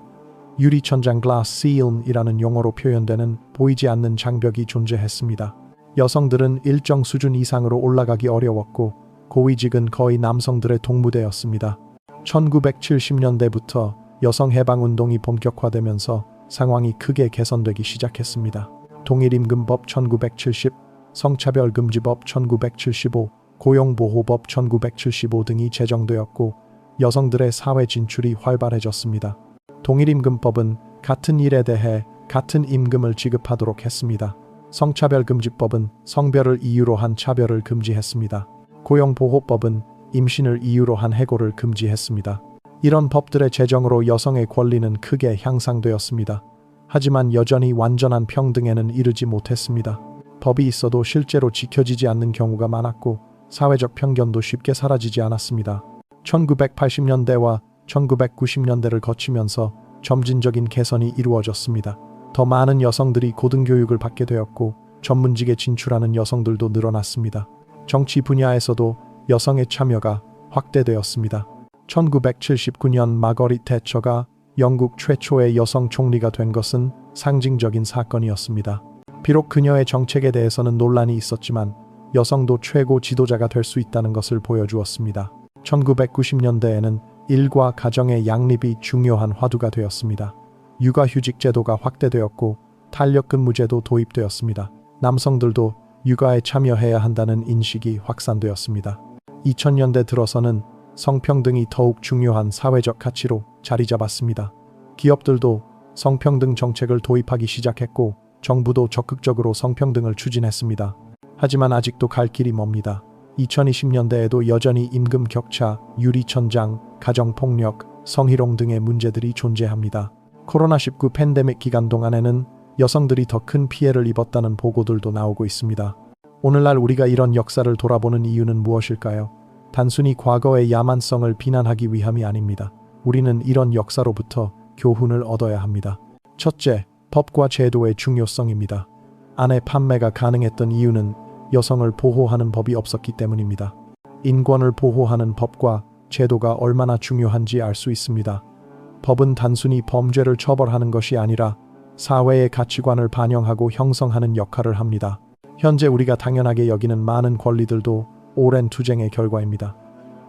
유리천장 glass ceil이라는 용어로 표현되는 보이지 않는 장벽이 존재했습니다. 여성들은 일정 수준 이상으로 올라가기 어려웠고 고위직은 거의 남성들의 동무대였습니다. 1970년대부터 여성해방운동이 본격화되면서 상황이 크게 개선되기 시작했습니다. 동일임금법 1970, 성차별금지법 1975, 고용보호법 1975 등이 제정되었고 여성들의 사회 진출이 활발해졌습니다. 동일임금법은 같은 일에 대해 같은 임금을 지급하도록 했습니다. 성차별금지법은 성별을 이유로 한 차별을 금지했습니다. 고용보호법은 임신을 이유로 한 해고를 금지했습니다. 이런 법들의 제정으로 여성의 권리는 크게 향상되었습니다. 하지만 여전히 완전한 평등에는 이르지 못했습니다. 법이 있어도 실제로 지켜지지 않는 경우가 많았고 사회적 편견도 쉽게 사라지지 않았습니다. 1980년대와 1990년대를 거치면서 점진적인 개선이 이루어졌습니다. 더 많은 여성들이 고등교육을 받게 되었고 전문직에 진출하는 여성들도 늘어났습니다. 정치 분야에서도 여성의 참여가 확대되었습니다. 1979년 마거릿 태처가 영국 최초의 여성 총리가 된 것은 상징적인 사건이었습니다. 비록 그녀의 정책에 대해서는 논란이 있었지만 여성도 최고 지도자가 될 수 있다는 것을 보여주었습니다. 1990년대에는 일과 가정의 양립이 중요한 화두가 되었습니다. 육아휴직 제도가 확대되었고 탄력근무제도 도입되었습니다. 남성들도 육아에 참여해야 한다는 인식이 확산되었습니다. 2000년대 들어서는 성평등이 더욱 중요한 사회적 가치로 자리 잡았습니다. 기업들도 성평등 정책을 도입하기 시작했고 정부도 적극적으로 성평등을 추진했습니다. 하지만 아직도 갈 길이 멉니다. 2020년대에도 여전히 임금 격차, 유리천장, 가정폭력, 성희롱 등의 문제들이 존재합니다. 코로나19 팬데믹 기간 동안에는 여성들이 더 큰 피해를 입었다는 보고들도 나오고 있습니다. 오늘날 우리가 이런 역사를 돌아보는 이유는 무엇일까요? 단순히 과거의 야만성을 비난하기 위함이 아닙니다. 우리는 이런 역사로부터 교훈을 얻어야 합니다. 첫째, 법과 제도의 중요성입니다. 아내 판매가 가능했던 이유는 여성을 보호하는 법이 없었기 때문입니다. 인권을 보호하는 법과 제도가 얼마나 중요한지 알 수 있습니다. 법은 단순히 범죄를 처벌하는 것이 아니라 사회의 가치관을 반영하고 형성하는 역할을 합니다. 현재 우리가 당연하게 여기는 많은 권리들도 오랜 투쟁의 결과입니다.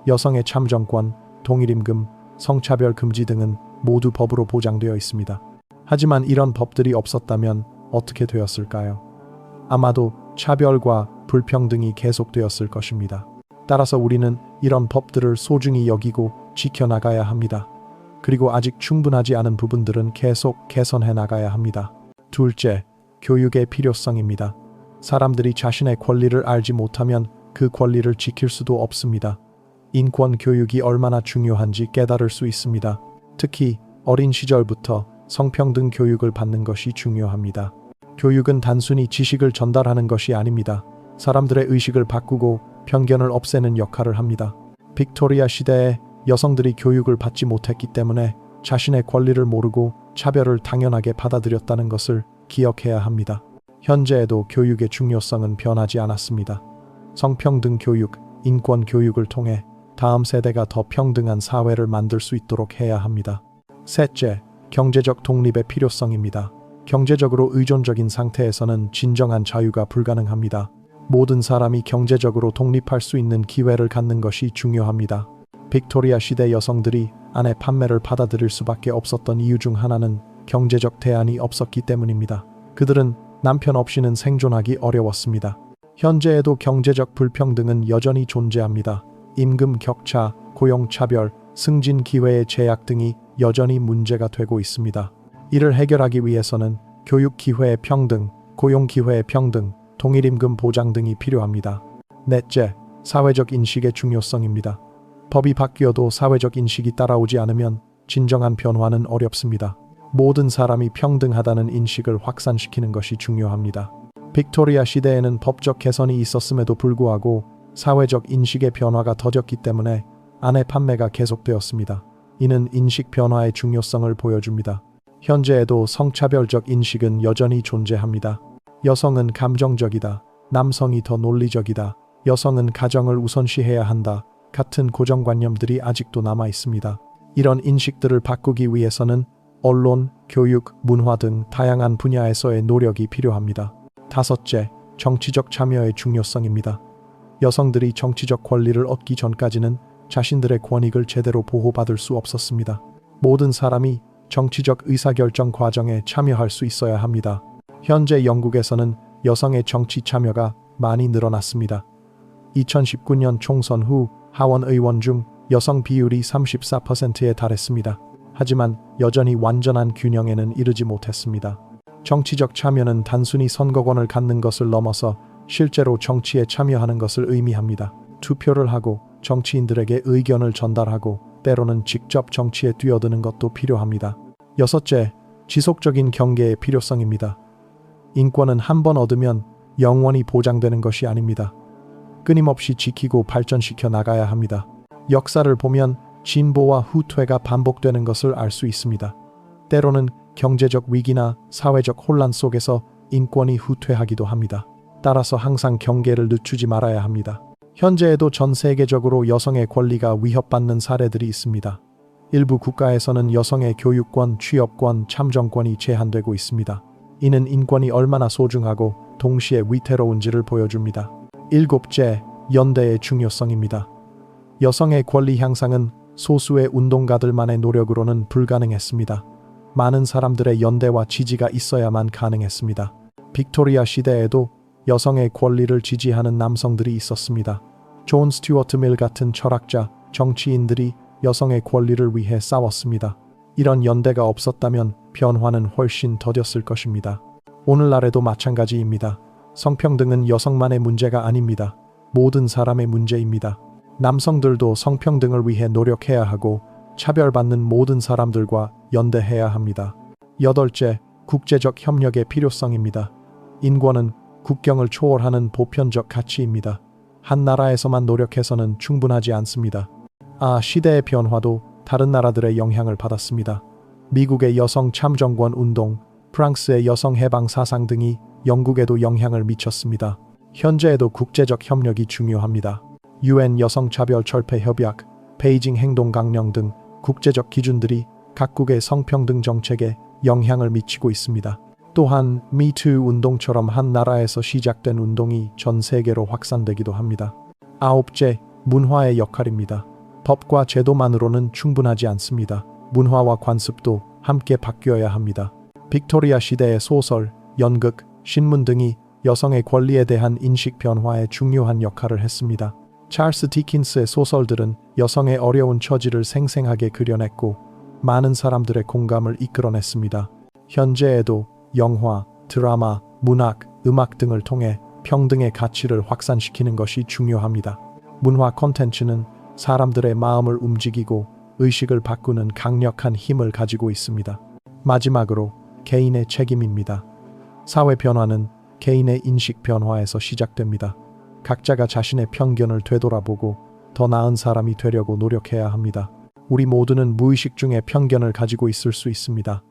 여성의 참정권, 동일임금, 성차별 금지 등은 모두 법으로 보장되어 있습니다. 하지만 이런 법들이 없었다면 어떻게 되었을까요? 아마도 차별과 불평등이 계속되었을 것입니다. 따라서 우리는 이런 법들을 소중히 여기고 지켜나가야 합니다. 그리고 아직 충분하지 않은 부분들은 계속 개선해 나가야 합니다. 둘째, 교육의 필요성입니다. 사람들이 자신의 권리를 알지 못하면 그 권리를 지킬 수도 없습니다. 인권 교육이 얼마나 중요한지 깨달을 수 있습니다. 특히 어린 시절부터 성평등 교육을 받는 것이 중요합니다. 교육은 단순히 지식을 전달하는 것이 아닙니다. 사람들의 의식을 바꾸고 편견을 없애는 역할을 합니다. 빅토리아 시대에 여성들이 교육을 받지 못했기 때문에 자신의 권리를 모르고 차별을 당연하게 받아들였다는 것을 기억해야 합니다. 현재에도 교육의 중요성은 변하지 않았습니다. 성평등 교육, 인권 교육을 통해 다음 세대가 더 평등한 사회를 만들 수 있도록 해야 합니다. 셋째, 경제적 독립의 필요성입니다. 경제적으로 의존적인 상태에서는 진정한 자유가 불가능합니다. 모든 사람이 경제적으로 독립할 수 있는 기회를 갖는 것이 중요합니다. 빅토리아 시대 여성들이 아내 판매를 받아들일 수밖에 없었던 이유 중 하나는 경제적 대안이 없었기 때문입니다. 그들은 남편 없이는 생존하기 어려웠습니다. 현재에도 경제적 불평등은 여전히 존재합니다. 임금 격차, 고용차별, 승진 기회의 제약 등이 여전히 문제가 되고 있습니다. 이를 해결하기 위해서는 교육 기회의 평등, 고용 기회의 평등, 동일임금 보장 등이 필요합니다. 넷째, 사회적 인식의 중요성입니다. 법이 바뀌어도 사회적 인식이 따라오지 않으면 진정한 변화는 어렵습니다. 모든 사람이 평등하다는 인식을 확산시키는 것이 중요합니다. 빅토리아 시대에는 법적 개선이 있었음에도 불구하고 사회적 인식의 변화가 더뎠기 때문에 아내 판매가 계속되었습니다. 이는 인식 변화의 중요성을 보여줍니다. 현재에도 성차별적 인식은 여전히 존재합니다. 여성은 감정적이다. 남성이 더 논리적이다. 여성은 가정을 우선시해야 한다. 같은 고정관념들이 아직도 남아 있습니다. 이런 인식들을 바꾸기 위해서는 언론, 교육, 문화 등 다양한 분야에서의 노력이 필요합니다. 다섯째, 정치적 참여의 중요성입니다. 여성들이 정치적 권리를 얻기 전까지는 자신들의 권익을 제대로 보호받을 수 없었습니다. 모든 사람이 정치적 의사결정 과정에 참여할 수 있어야 합니다. 현재 영국에서는 여성의 정치 참여가 많이 늘어났습니다. 2019년 총선 후 하원 의원 중 여성 비율이 34%에 달했습니다. 하지만 여전히 완전한 균형에는 이르지 못했습니다. 정치적 참여는 단순히 선거권을 갖는 것을 넘어서 실제로 정치에 참여하는 것을 의미합니다. 투표를 하고 정치인들에게 의견을 전달하고 때로는 직접 정치에 뛰어드는 것도 필요합니다. 여섯째, 지속적인 경계의 필요성입니다. 인권은 한 번 얻으면 영원히 보장되는 것이 아닙니다. 끊임없이 지키고 발전시켜 나가야 합니다. 역사를 보면 진보와 후퇴가 반복되는 것을 알 수 있습니다. 때로는 경제적 위기나 사회적 혼란 속에서 인권이 후퇴하기도 합니다. 따라서 항상 경계를 늦추지 말아야 합니다. 현재에도 전 세계적으로 여성의 권리가 위협받는 사례들이 있습니다. 일부 국가에서는 여성의 교육권, 취업권, 참정권이 제한되고 있습니다. 이는 인권이 얼마나 소중하고 동시에 위태로운지를 보여줍니다. 일곱째, 연대의 중요성입니다. 여성의 권리 향상은 소수의 운동가들만의 노력으로는 불가능했습니다. 많은 사람들의 연대와 지지가 있어야만 가능했습니다. 빅토리아 시대에도 여성의 권리를 지지하는 남성들이 있었습니다. 존 스튜어트 밀 같은 철학자, 정치인들이 여성의 권리를 위해 싸웠습니다. 이런 연대가 없었다면 변화는 훨씬 더뎠을 것입니다. 오늘날에도 마찬가지입니다. 성평등은 여성만의 문제가 아닙니다. 모든 사람의 문제입니다. 남성들도 성평등을 위해 노력해야 하고 차별받는 모든 사람들과 연대해야 합니다. 여덟째, 국제적 협력의 필요성입니다. 인권은 국경을 초월하는 보편적 가치입니다. 한 나라에서만 노력해서는 충분하지 않습니다. 시대의 변화도 다른 나라들의 영향을 받았습니다. 미국의 여성 참정권 운동, 프랑스의 여성 해방 사상 등이 영국에도 영향을 미쳤습니다. 현재에도 국제적 협력이 중요합니다. UN 여성차별 철폐 협약, 베이징 행동 강령 등 국제적 기준들이 각국의 성평등 정책에 영향을 미치고 있습니다. 또한 미투 운동처럼 한 나라에서 시작된 운동이 전 세계로 확산되기도 합니다. 9째, 문화의 역할입니다. 법과 제도만으로는 충분하지 않습니다. 문화와 관습도 함께 바뀌어야 합니다. 빅토리아 시대의 소설, 연극, 신문 등이 여성의 권리에 대한 인식 변화에 중요한 역할을 했습니다. 찰스 디킨스의 소설들은 여성의 어려운 처지를 생생하게 그려냈고 많은 사람들의 공감을 이끌어냈습니다. 현재에도 영화, 드라마, 문학, 음악 등을 통해 평등의 가치를 확산시키는 것이 중요합니다. 문화 콘텐츠는 사람들의 마음을 움직이고 의식을 바꾸는 강력한 힘을 가지고 있습니다. 마지막으로 개인의 책임입니다. 사회 변화는 개인의 인식 변화에서 시작됩니다. 각자가 자신의 편견을 되돌아보고 더 나은 사람이 되려고 노력해야 합니다. 우리 모두는 무의식 중에 편견을 가지고 있을 수 있습니다.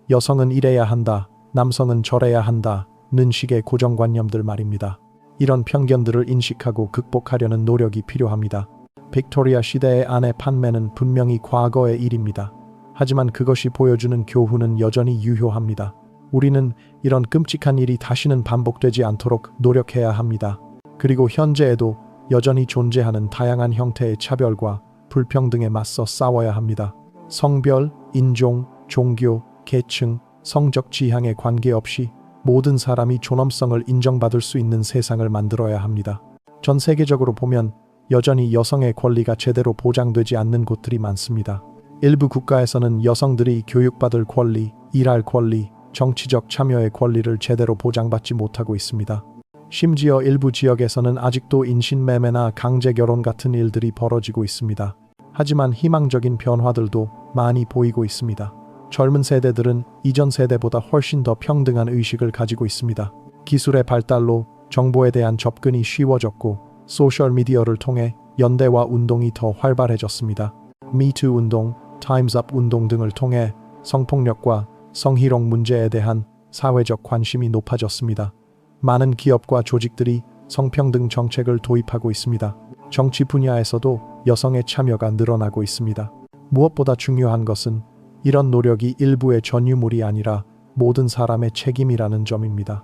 여성은 이래야 한다, 남성은 저래야 한다는 식의 고정관념들 말입니다. 이런 편견들을 인식하고 극복하려는 노력이 필요합니다. 빅토리아 시대의 아내 판매는 분명히 과거의 일입니다. 하지만 그것이 보여주는 교훈은 여전히 유효합니다. 우리는 이런 끔찍한 일이 다시는 반복되지 않도록 노력해야 합니다. 그리고 현재에도 여전히 존재하는 다양한 형태의 차별과 불평등에 맞서 싸워야 합니다. 성별, 인종, 종교, 계층, 성적 지향에 관계없이 모든 사람이 존엄성을 인정받을 수 있는 세상을 만들어야 합니다. 전 세계적으로 보면 여전히 여성의 권리가 제대로 보장되지 않는 곳들이 많습니다. 일부 국가에서는 여성들이 교육받을 권리, 일할 권리, 정치적 참여의 권리를 제대로 보장받지 못하고 있습니다. 심지어 일부 지역에서는 아직도 인신매매나 강제결혼 같은 일들이 벌어지고 있습니다. 하지만 희망적인 변화들도 많이 보이고 있습니다. 젊은 세대들은 이전 세대보다 훨씬 더 평등한 의식을 가지고 있습니다. 기술의 발달로 정보에 대한 접근이 쉬워졌고 소셜미디어를 통해 연대와 운동이 더 활발해졌습니다. 미투 운동, 타임스 업 운동 등을 통해 성폭력과 성희롱 문제에 대한 사회적 관심이 높아졌습니다. 많은 기업과 조직들이 성평등 정책을 도입하고 있습니다. 정치 분야에서도 여성의 참여가 늘어나고 있습니다. 무엇보다 중요한 것은 이런 노력이 일부의 전유물이 아니라 모든 사람의 책임이라는 점입니다.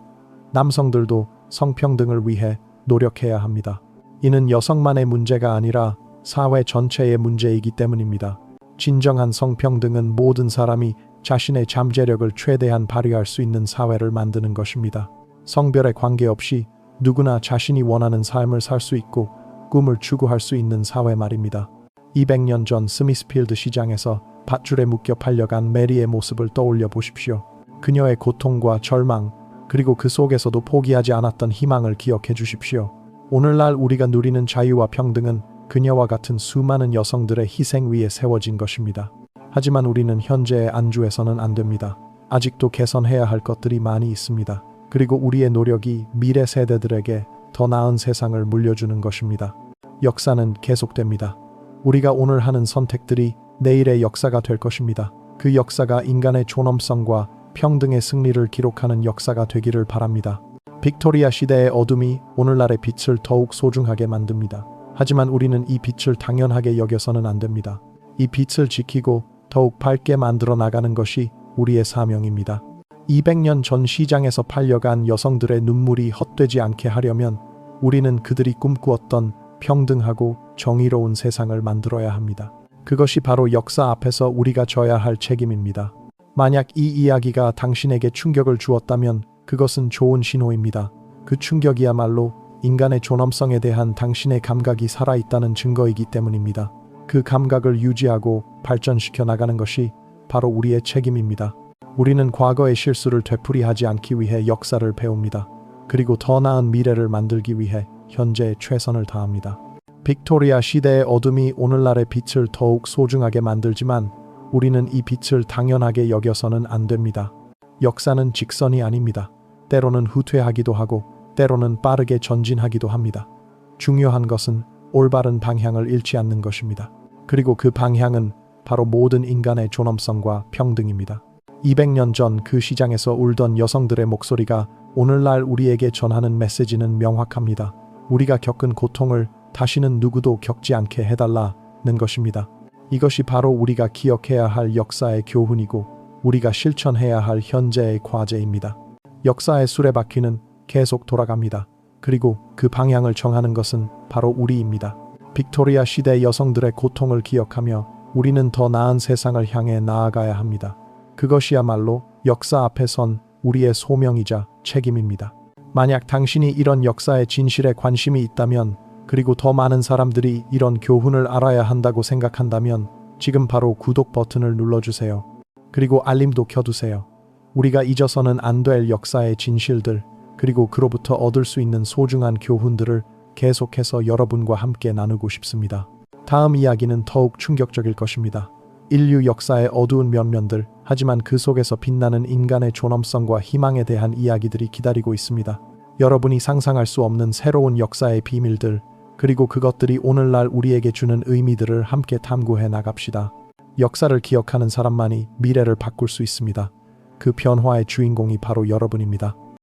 남성들도 성평등을 위해 노력해야 합니다. 이는 여성만의 문제가 아니라 사회 전체의 문제이기 때문입니다. 진정한 성평등은 모든 사람이 자신의 잠재력을 최대한 발휘할 수 있는 사회를 만드는 것입니다. 성별에 관계없이 누구나 자신이 원하는 삶을 살 수 있고 꿈을 추구할 수 있는 사회 말입니다. 200년 전 스미스필드 시장에서 밧줄에 묶여 팔려간 메리의 모습을 떠올려 보십시오. 그녀의 고통과 절망, 그리고 그 속에서도 포기하지 않았던 희망을 기억해 주십시오. 오늘날 우리가 누리는 자유와 평등은 그녀와 같은 수많은 여성들의 희생 위에 세워진 것입니다. 하지만 우리는 현재의 안주해서는 안 됩니다. 아직도 개선해야 할 것들이 많이 있습니다. 그리고 우리의 노력이 미래 세대들에게 더 나은 세상을 물려주는 것입니다. 역사는 계속됩니다. 우리가 오늘 하는 선택들이 내일의 역사가 될 것입니다. 그 역사가 인간의 존엄성과 평등의 승리를 기록하는 역사가 되기를 바랍니다. 빅토리아 시대의 어둠이 오늘날의 빛을 더욱 소중하게 만듭니다. 하지만 우리는 이 빛을 당연하게 여겨서는 안 됩니다. 이 빛을 지키고 더욱 밝게 만들어 나가는 것이 우리의 사명입니다. 200년 전 시장에서 팔려간 여성들의 눈물이 헛되지 않게 하려면 우리는 그들이 꿈꾸었던 평등하고 정의로운 세상을 만들어야 합니다. 그것이 바로 역사 앞에서 우리가 져야 할 책임입니다. 만약 이 이야기가 당신에게 충격을 주었다면 그것은 좋은 신호입니다. 그 충격이야말로 인간의 존엄성에 대한 당신의 감각이 살아있다는 증거이기 때문입니다. 그 감각을 유지하고 발전시켜 나가는 것이 바로 우리의 책임입니다. 우리는 과거의 실수를 되풀이하지 않기 위해 역사를 배웁니다. 그리고 더 나은 미래를 만들기 위해 현재의 최선을 다합니다. 빅토리아 시대의 어둠이 오늘날의 빛을 더욱 소중하게 만들지만 우리는 이 빛을 당연하게 여겨서는 안 됩니다. 역사는 직선이 아닙니다. 때로는 후퇴하기도 하고 때로는 빠르게 전진하기도 합니다. 중요한 것은 올바른 방향을 잃지 않는 것입니다. 그리고 그 방향은 바로 모든 인간의 존엄성과 평등입니다. 200년 전 그 시장에서 울던 여성들의 목소리가 오늘날 우리에게 전하는 메시지는 명확합니다. 우리가 겪은 고통을 다시는 누구도 겪지 않게 해달라는 것입니다. 이것이 바로 우리가 기억해야 할 역사의 교훈이고 우리가 실천해야 할 현재의 과제입니다. 역사의 수레바퀴는 계속 돌아갑니다. 그리고 그 방향을 정하는 것은 바로 우리입니다. 빅토리아 시대 여성들의 고통을 기억하며 우리는 더 나은 세상을 향해 나아가야 합니다. 그것이야말로 역사 앞에 선 우리의 소명이자 책임입니다. 만약 당신이 이런 역사의 진실에 관심이 있다면, 그리고 더 많은 사람들이 이런 교훈을 알아야 한다고 생각한다면 지금 바로 구독 버튼을 눌러주세요. 그리고 알림도 켜두세요. 우리가 잊어서는 안 될 역사의 진실들, 그리고 그로부터 얻을 수 있는 소중한 교훈들을 계속해서 여러분과 함께 나누고 싶습니다. 다음 이야기는 더욱 충격적일 것입니다. 인류 역사의 어두운 면면들, 하지만 그 속에서 빛나는 인간의 존엄성과 희망에 대한 이야기들이 기다리고 있습니다. 여러분이 상상할 수 없는 새로운 역사의 비밀들, 그리고 그것들이 오늘날 우리에게 주는 의미들을 함께 탐구해 나갑시다. 역사를 기억하는 사람만이 미래를 바꿀 수 있습니다. 그 변화의 주인공이 바로 여러분입니다.